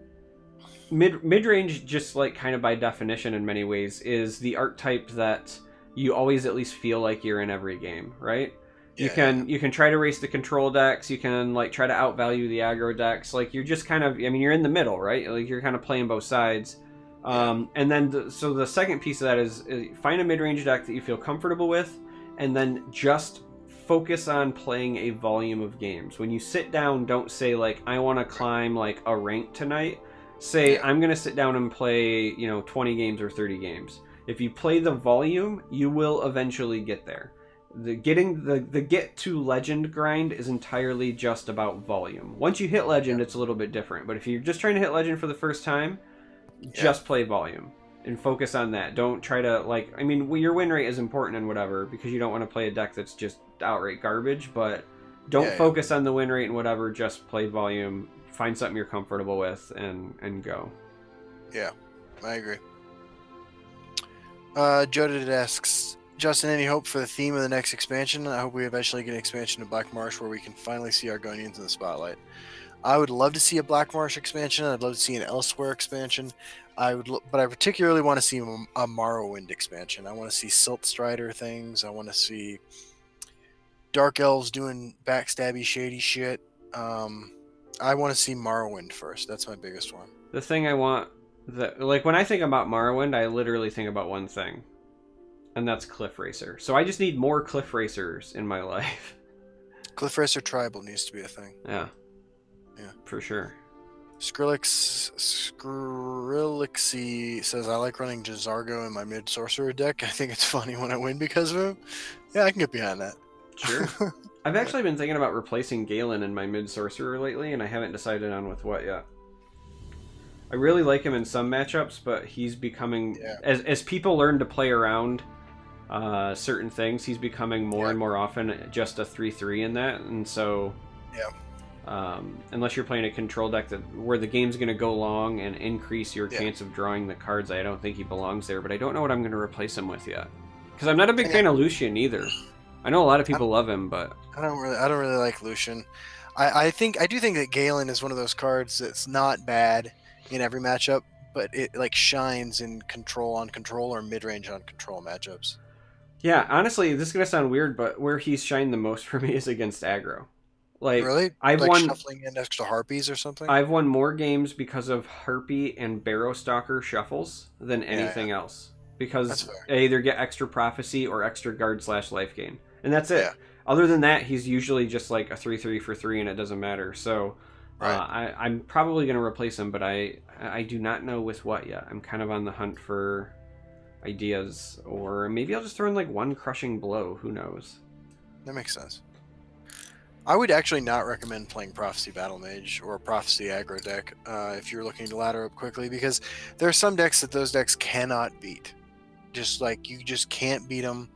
mid-range, just like kind of by definition in many ways, is the archetype that you always at least feel like you're in every game, right? You can try to race the control decks. You can like try to outvalue the aggro decks. Like you're just kind of, I mean, you're in the middle, right? Like you're kind of playing both sides. And then so the second piece of that is find a mid-range deck that you feel comfortable with, and then just focus on playing a volume of games. When you sit down, don't say like I want to climb like a rank tonight. Say I'm gonna sit down and play 20 games or 30 games. If you play the volume, you will eventually get there. The get to Legend grind is entirely just about volume. Once you hit Legend, it's a little bit different. But if you're just trying to hit Legend for the first time, just play volume and focus on that. Don't try to your win rate is important and whatever because you don't want to play a deck that's just outright garbage. But don't focus on the win rate and whatever. Just play volume. Find something you're comfortable with and go. Yeah, I agree. Jodid asks, Justin, any hope for the theme of the next expansion? I hope we eventually get an expansion to Black Marsh where we can finally see Argonians in the spotlight. I would love to see a Black Marsh expansion. I'd love to see an Elsewhere expansion. But I particularly want to see a Morrowind expansion. I want to see Silt Strider things. I want to see Dark Elves doing backstabby, shady shit. I want to see Morrowind first. That's my biggest one. The thing I want, when I think about Morrowind, I literally think about one thing. And that's Cliff Racer. So I just need more Cliff Racers in my life. Cliff Racer Tribal needs to be a thing. Yeah. Yeah. For sure. Skrillixy says, I like running Jazargo in my mid-sorcerer deck. I think it's funny when I win because of him. Yeah, I can get behind that. Sure. I've actually been thinking about replacing Galen in my mid-sorcerer lately, and I haven't decided on with what yet. I really like him in some matchups, but he's becoming... As people learn to play around... certain things, he's becoming more and more often just a 3/3 in that, and so unless you're playing a control deck where the game's going to go long and increase your chance of drawing the cards, I don't think he belongs there. But I don't know what I'm going to replace him with yet, because I'm not a big fan of Lucian either. I know a lot of people love him, but I don't really like Lucian. I do think that Galen is one of those cards that's not bad in every matchup, but it like shines in control on control or mid range on control matchups. Yeah, honestly, this is gonna sound weird, but where he's shined the most for me is against aggro. Like Really, I've like won shuffling in extra harpies or something. I've won more games because of Harpy and Barrow Stalker shuffles than Yeah, yeah, anything else. that's Because fair. I either get extra prophecy or extra guard slash life gain. And that's Yeah, it. Other than that, he's usually just like a 3/3 for 3 and it doesn't matter. So right. I'm probably going to replace him, but I do not know with what yet. I'm kind of on the hunt for ideas. Or maybe I'll just throw in like one crushing blow. Who knows? That makes sense. I would actually not recommend playing Prophecy Battle Mage or Prophecy Aggro deck if you're looking to ladder up quickly, because there are some decks that those decks cannot beat. Just like you just can't beat them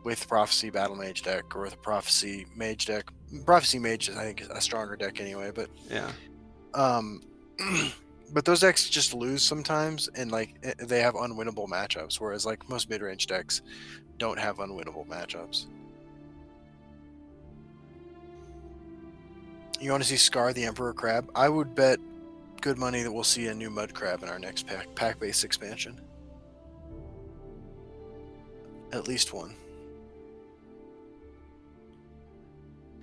with Prophecy Battle Mage deck or with a Prophecy Mage deck. Prophecy Mage is, I think, a stronger deck anyway, but Yeah. but those decks just lose sometimes, and like they have unwinnable matchups, whereas like most mid-range decks don't have unwinnable matchups. You want to see Scar the Emperor Crab? I would bet good money that we'll see a new Mud Crab in our next pack-based expansion. At least one.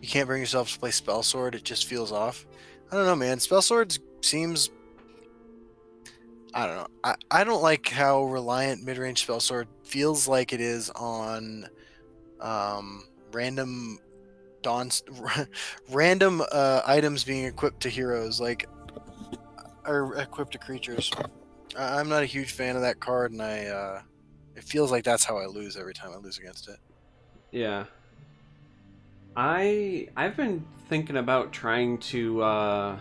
You can't bring yourself to play Spell Sword. It just feels off. I don't know, man. Spell Sword seems... I don't know. I don't like how reliant mid-range Spell Sword feels like it is on random random items being equipped to heroes, like, or equipped to creatures. I'm not a huge fan of that card, and it feels like that's how I lose every time I lose against it. Yeah. I've been thinking about trying to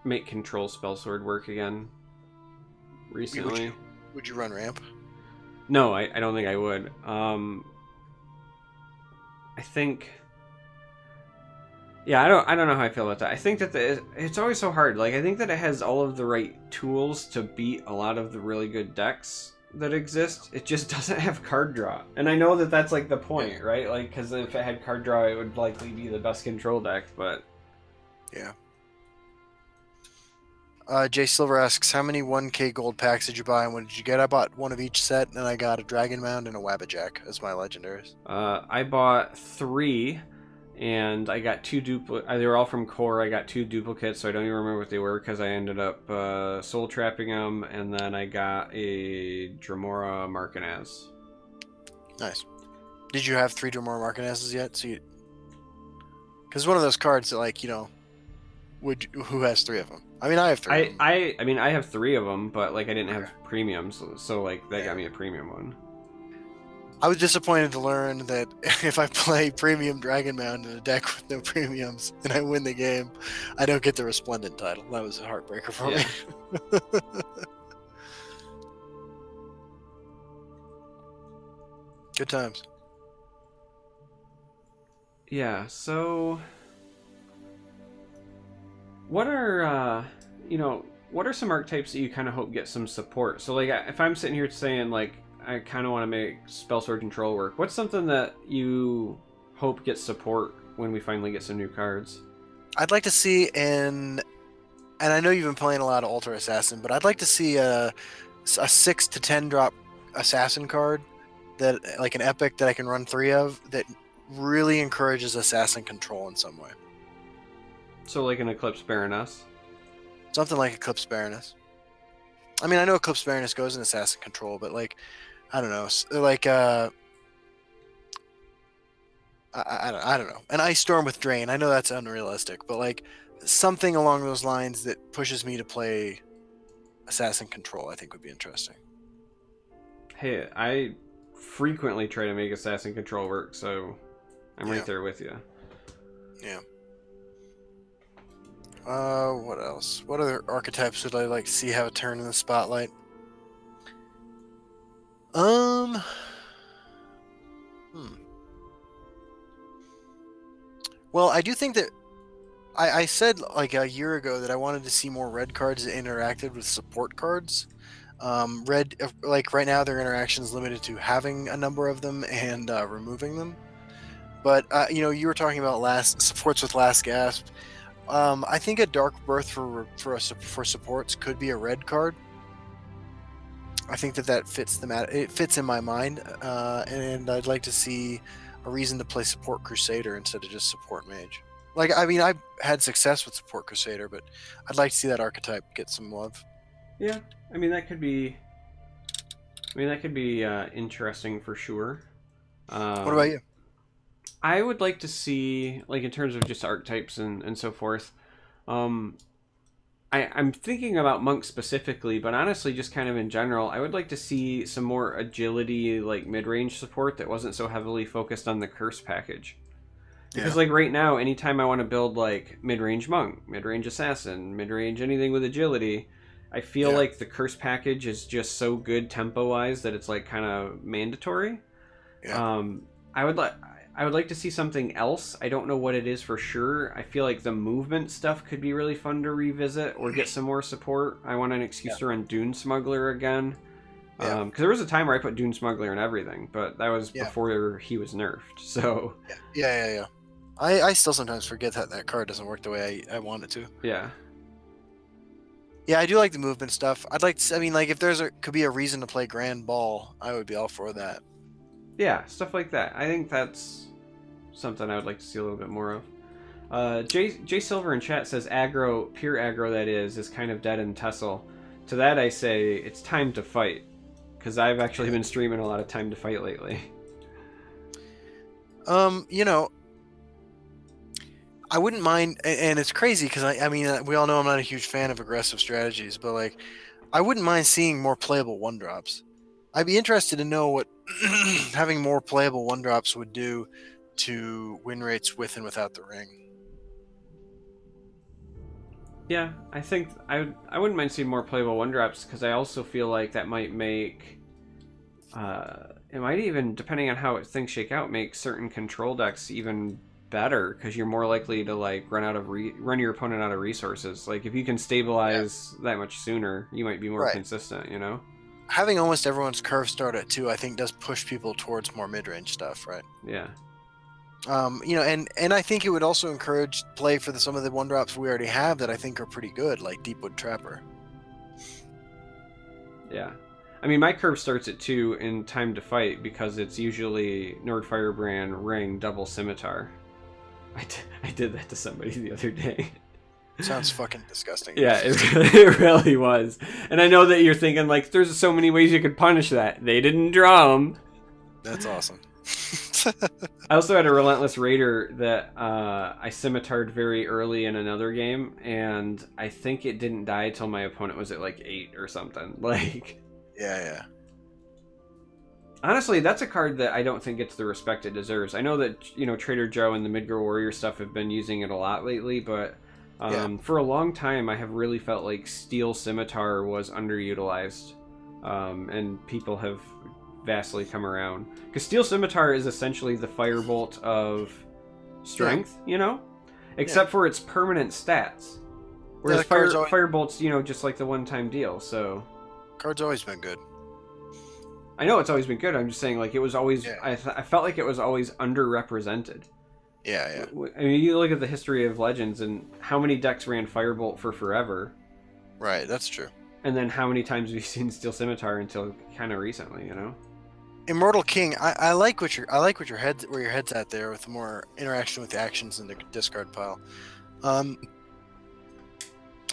make Control Spell Sword work again recently. Would you run ramp? No, I don't think I would. I think... Yeah, I don't know how I feel about that. I think that it's always so hard. Like, I think that it has all of the right tools to beat a lot of the really good decks that exist. It just doesn't have card draw. And I know that that's like the point, right? Like, because if it had card draw, it would likely be the best control deck, but... Yeah. Jay Silver asks, how many 1K gold packs did you buy and what did you get? I bought one of each set, and I got a Dragon Mound and a Wabbajack as my legendaries. I bought 3, and I got 2 duplicates. They were all from Core. I got 2 duplicates, so I don't even remember what they were because I ended up soul trapping them, and then I got a Dremora Markinaz. Nice. Did you have 3 Dremora Markinazes yet? So because one of those cards that, like, you know, who has 3 of them? I mean, I have 3 of them. I mean, I have 3 of them, but like I didn't have premiums, so like that got me a premium one. I was disappointed to learn that if I play premium Dragon Mound in a deck with no premiums and I win the game, I don't get the Resplendent title. That was a heartbreaker for me. Good times. Yeah, so what are what are some archetypes that you kind of hope get some support? So like if I'm sitting here saying like I kind of want to make Spell Sword Control work, what's something that you hope gets support when we finally get some new cards? I'd like to see and I know you've been playing a lot of Ultra Assassin, but I'd like to see a 6 to 10 drop Assassin card, that like an epic that I can run 3 of, that really encourages Assassin control in some way. So like an Eclipse Baroness? Something like Eclipse Baroness. I mean, I know Eclipse Baroness goes in Assassin control, but like, I don't know, like I don't know. An Ice Storm with Drain. I know that's unrealistic, but like something along those lines that pushes me to play Assassin control, I think would be interesting. Hey, I frequently try to make Assassin control work, so I'm right there with you. Yeah. What else? What other archetypes would I like to see have a turn in the spotlight? Well, I do think that I said like a year ago that I wanted to see more red cards that interacted with support cards. Red, like right now, their interaction is limited to having a number of them and removing them. But you know, you were talking about supports with Last Gasp. I think a Dark Birth for supports could be a red card. I think that fits it fits in my mind, and I'd like to see a reason to play support Crusader instead of just support mage. Like, I mean, I've had success with support Crusader, but I'd like to see that archetype get some love. Yeah, I mean that could be. I mean that could be interesting for sure. What about you? I would like to see, like, in terms of just archetypes and so forth. I'm thinking about monks specifically, but honestly, just kind of in general, I would like to see some more agility, like mid-range support that wasn't so heavily focused on the curse package. Because like right now, anytime I want to build like mid-range monk, mid-range assassin, mid-range anything with agility, I feel like the curse package is just so good tempo-wise that it's like kind of mandatory. Yeah. I would like to see something else. I don't know what it is for sure. I feel like the movement stuff could be really fun to revisit or get some more support. I want an excuse to run Dune Smuggler again. Because there was a time where I put Dune Smuggler in everything, but that was before he was nerfed. So Yeah. I still sometimes forget that card doesn't work the way I want it to. Yeah. Yeah, I do like the movement stuff. I'd like to, I mean, like, if could be a reason to play Grand Ball, I would be all for that. Yeah, stuff like that. I think that's something I would like to see a little bit more of. Jay Silver in chat says aggro, pure aggro that is kind of dead in Tessel. To that I say, it's time to fight. Because I've actually been streaming a lot of time to fight lately. You know, I wouldn't mind, and it's crazy because I mean, we all know I'm not a huge fan of aggressive strategies, but like, I wouldn't mind seeing more playable 1-drops. I'd be interested to know what having more playable 1-drops would do to win rates with and without the ring. Yeah, I think I wouldn't mind seeing more playable 1-drops because I also feel like that might make it might even, depending on how things shake out, make certain control decks even better because you're more likely to like run your opponent out of resources. Like if you can stabilize that much sooner, you might be more consistent. You know, having almost everyone's curve start at 2, I think, does push people towards more mid-range stuff, right? Yeah. You know, and I think it would also encourage play for some of the 1-drops we already have that I think are pretty good, like Deepwood Trapper. Yeah. I mean, my curve starts at 2 in time to fight because it's usually Nord Firebrand, Ring, double Scimitar. I did that to somebody the other day. Sounds fucking disgusting. Yeah, it really was. And I know that you're thinking, like, there's so many ways you could punish that. They didn't draw them. That's awesome. I also had a Relentless Raider that I scimitared very early in another game, and I think it didn't die till my opponent was at, like, 8 or something. Like... Yeah. Honestly, that's a card that I don't think gets the respect it deserves. I know that, you know, Trader Joe and the Midgar Warrior stuff have been using it a lot lately, but for a long time I have really felt like Steel Scimitar was underutilized, and people have vastly come around. Because Steel Scimitar is essentially the Firebolt of strength, you know? Except for its permanent stats. Whereas Firebolt's, you know, just like the one-time deal, so... Card's always been good. I know it's always been good. I'm just saying, like, it was always... I felt like it was always underrepresented. Yeah. I mean, you look at the history of Legends, and how many decks ran Firebolt for forever. Right, that's true. And then how many times have you seen Steel Scimitar until kind of recently, you know? Immortal King, I like where your head's at there with more interaction with the actions in the discard pile.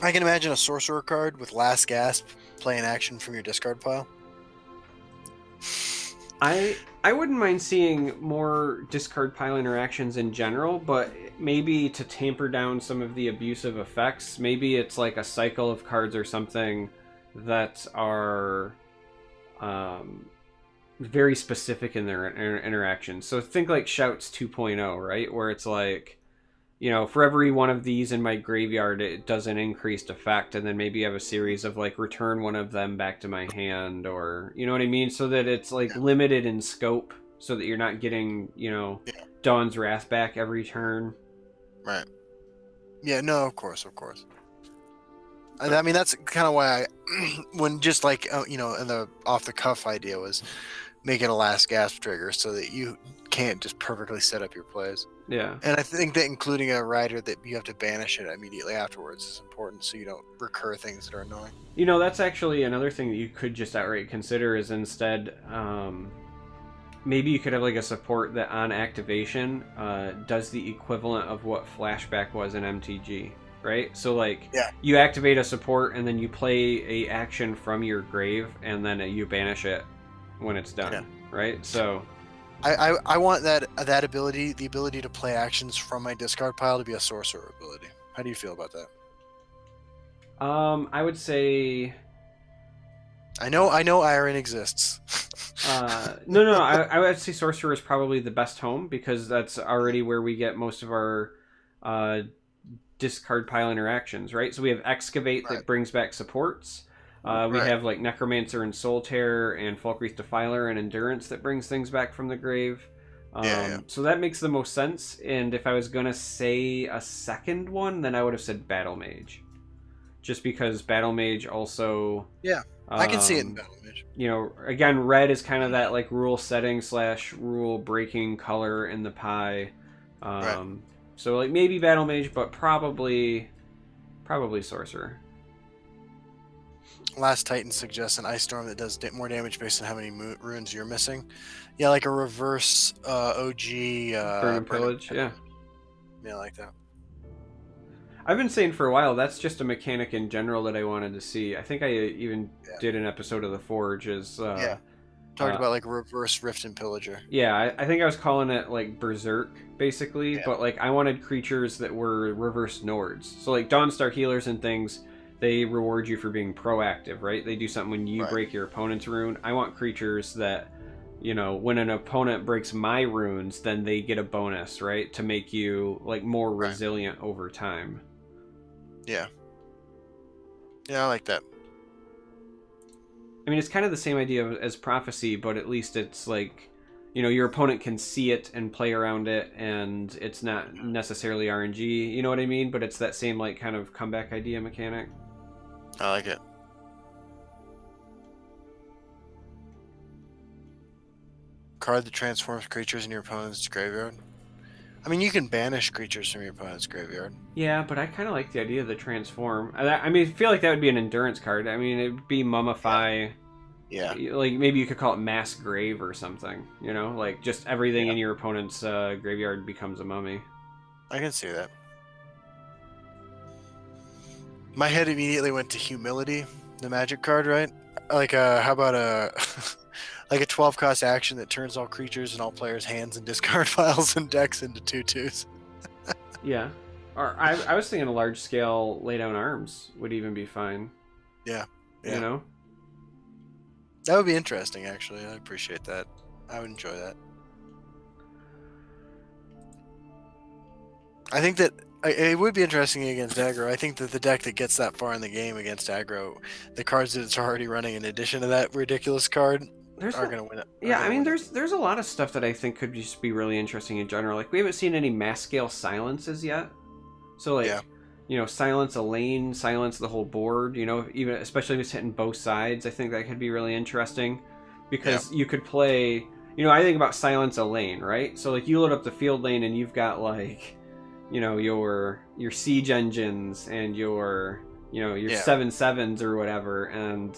I can imagine a sorcerer card with Last Gasp playing action from your discard pile. I wouldn't mind seeing more discard pile interactions in general, but maybe to tamper down some of the abusive effects, maybe it's like a cycle of cards or something that are very specific in their interactions. So think like Shouts 2.0, right? Where it's like, you know, for every one of these in my graveyard, it does an increased effect, and then maybe you have a series of like return one of them back to my hand, or you know what I mean, so that it's like limited in scope, so that you're not getting, you know, Dawn's Wrath back every turn. Right. Yeah. No. Of course. I mean, that's kind of why I, when just like you know, and the off the cuff idea was make it a Last Gasp trigger, so that you can't just perfectly set up your plays. Yeah. And I think that including a rider that you have to banish it immediately afterwards is important, so you don't recur things that are annoying. You know, that's actually another thing that you could just outright consider is instead, maybe you could have like a support that on activation does the equivalent of what flashback was in MTG, right? So like, you activate a support and then you play a action from your grave and then you banish it when it's done, right? So I want that ability, the ability to play actions from my discard pile, to be a sorcerer ability. How do you feel about that? I would say I know Iron exists. no, I would say sorcerer is probably the best home because that's already where we get most of our discard pile interactions, right? So we have excavate that brings back supports. We have like Necromancer and Soul Terror and Falkreath Defiler and Endurance that brings things back from the grave. So that makes the most sense. And if I was going to say a second one, then I would have said Battle Mage. Just because Battle Mage also... Yeah, I can see it in Battle Mage. You know, again, red is kind of that like rule setting / rule breaking color in the pie. So like maybe Battle Mage, but probably Sorcerer. Last Titan suggests an Ice Storm that does more damage based on how many runes you're missing. Yeah, like a reverse OG... Burn and Pillage, yeah. Yeah, I like that. I've been saying for a while, that's just a mechanic in general that I wanted to see. I think I even did an episode of The Forge as... Talked about like reverse Rift and Pillager. Yeah, I think I was calling it like Berserk, basically. But like I wanted creatures that were reverse Nords. So like Dawnstar healers and things... They reward you for being proactive, right? They do something when you break your opponent's rune. I want creatures that, you know, when an opponent breaks my runes, then they get a bonus, right? To make you, like, more resilient over time. Yeah. Yeah, I like that. I mean, it's kind of the same idea as Prophecy, but at least it's like, you know, your opponent can see it and play around it, and it's not necessarily RNG, you know what I mean? But it's that same, like, kind of comeback idea mechanic. I like it. Card that transforms creatures in your opponent's graveyard. I mean, you can banish creatures from your opponent's graveyard. Yeah, but I kind of like the idea of the transform. I mean, I feel like that would be an endurance card. I mean, it'd be Mummify. Yeah. Like, maybe you could call it Mass Grave or something, you know? Like, just everything in your opponent's graveyard becomes a mummy. I can see that. My head immediately went to Humility, the magic card, right? Like, how about a like a 12-cost action that turns all creatures in all players' hands and discard files and decks into 2/2s? Yeah. Or I was thinking a large-scale lay-down arms would even be fine. Yeah. You know? That would be interesting, actually. I appreciate that. I would enjoy that. I think that it would be interesting against aggro. I think that the deck that gets that far in the game against aggro, the cards that it's already running in addition to that ridiculous card are going to win it. Yeah, I mean, there's a lot of stuff that I think could just be really interesting in general. Like, we haven't seen any mass scale silences yet. So, like, you know, silence a lane, silence the whole board, you know, even especially if it's hitting both sides. I think that could be really interesting because you could play, you know, I think about silence a lane, right? So, like, you load up the field lane and you've got, like, you know, your siege engines and your, you know, your 7/7s or whatever, and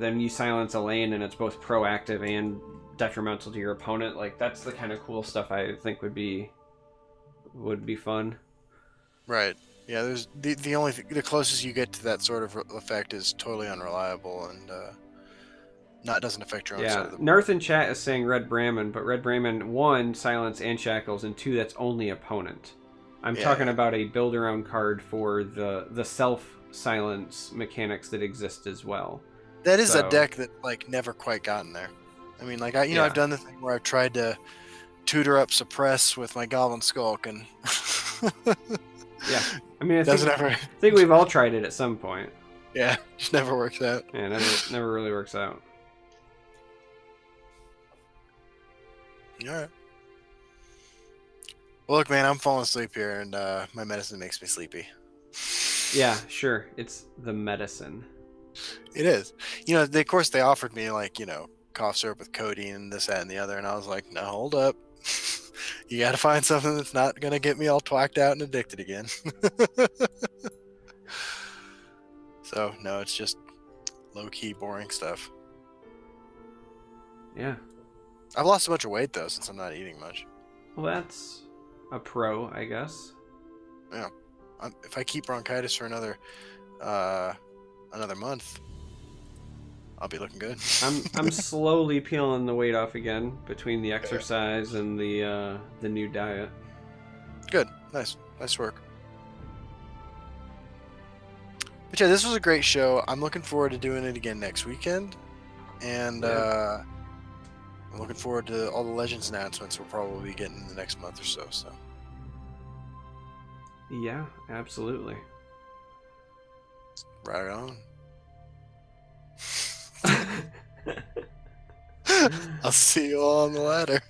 then you silence a lane and it's both proactive and detrimental to your opponent. Like, that's the kind of cool stuff I think would be fun. Right. Yeah, there's the closest you get to that sort of effect is totally unreliable and doesn't affect your own side of the board. Narth in chat is saying Red Brahmin, but Red Brahmin, 1, silence and shackles, and 2, that's only opponent. I'm talking about a build around card for the self silence mechanics that exist as well. That is a deck that like never quite gotten there. I mean, like I've done the thing where I've tried to tutor up suppress with my Goblin Skulk and yeah. I mean, I think we've all tried it at some point. Yeah, just never works out. Yeah, never really works out. All right. Well, look, man, I'm falling asleep here, and my medicine makes me sleepy. Yeah, sure. It's the medicine. It is. You know, of course, they offered me, like, you know, cough syrup with codeine and this, that, and the other, and I was like, no, hold up. You got to find something that's not going to get me all twacked out and addicted again. So, no, it's just low-key boring stuff. Yeah. I've lost a bunch of weight, though, since I'm not eating much. Well, that's a pro, I guess. Yeah. If I keep bronchitis for another month, I'll be looking good. I'm slowly peeling the weight off again between the exercise and the new diet. Good. Nice work. But yeah, this was a great show. I'm looking forward to doing it again next weekend. And I'm looking forward to all the Legends announcements we'll probably be getting in the next month or so. Yeah, absolutely. Right on. I'll see you all on the ladder.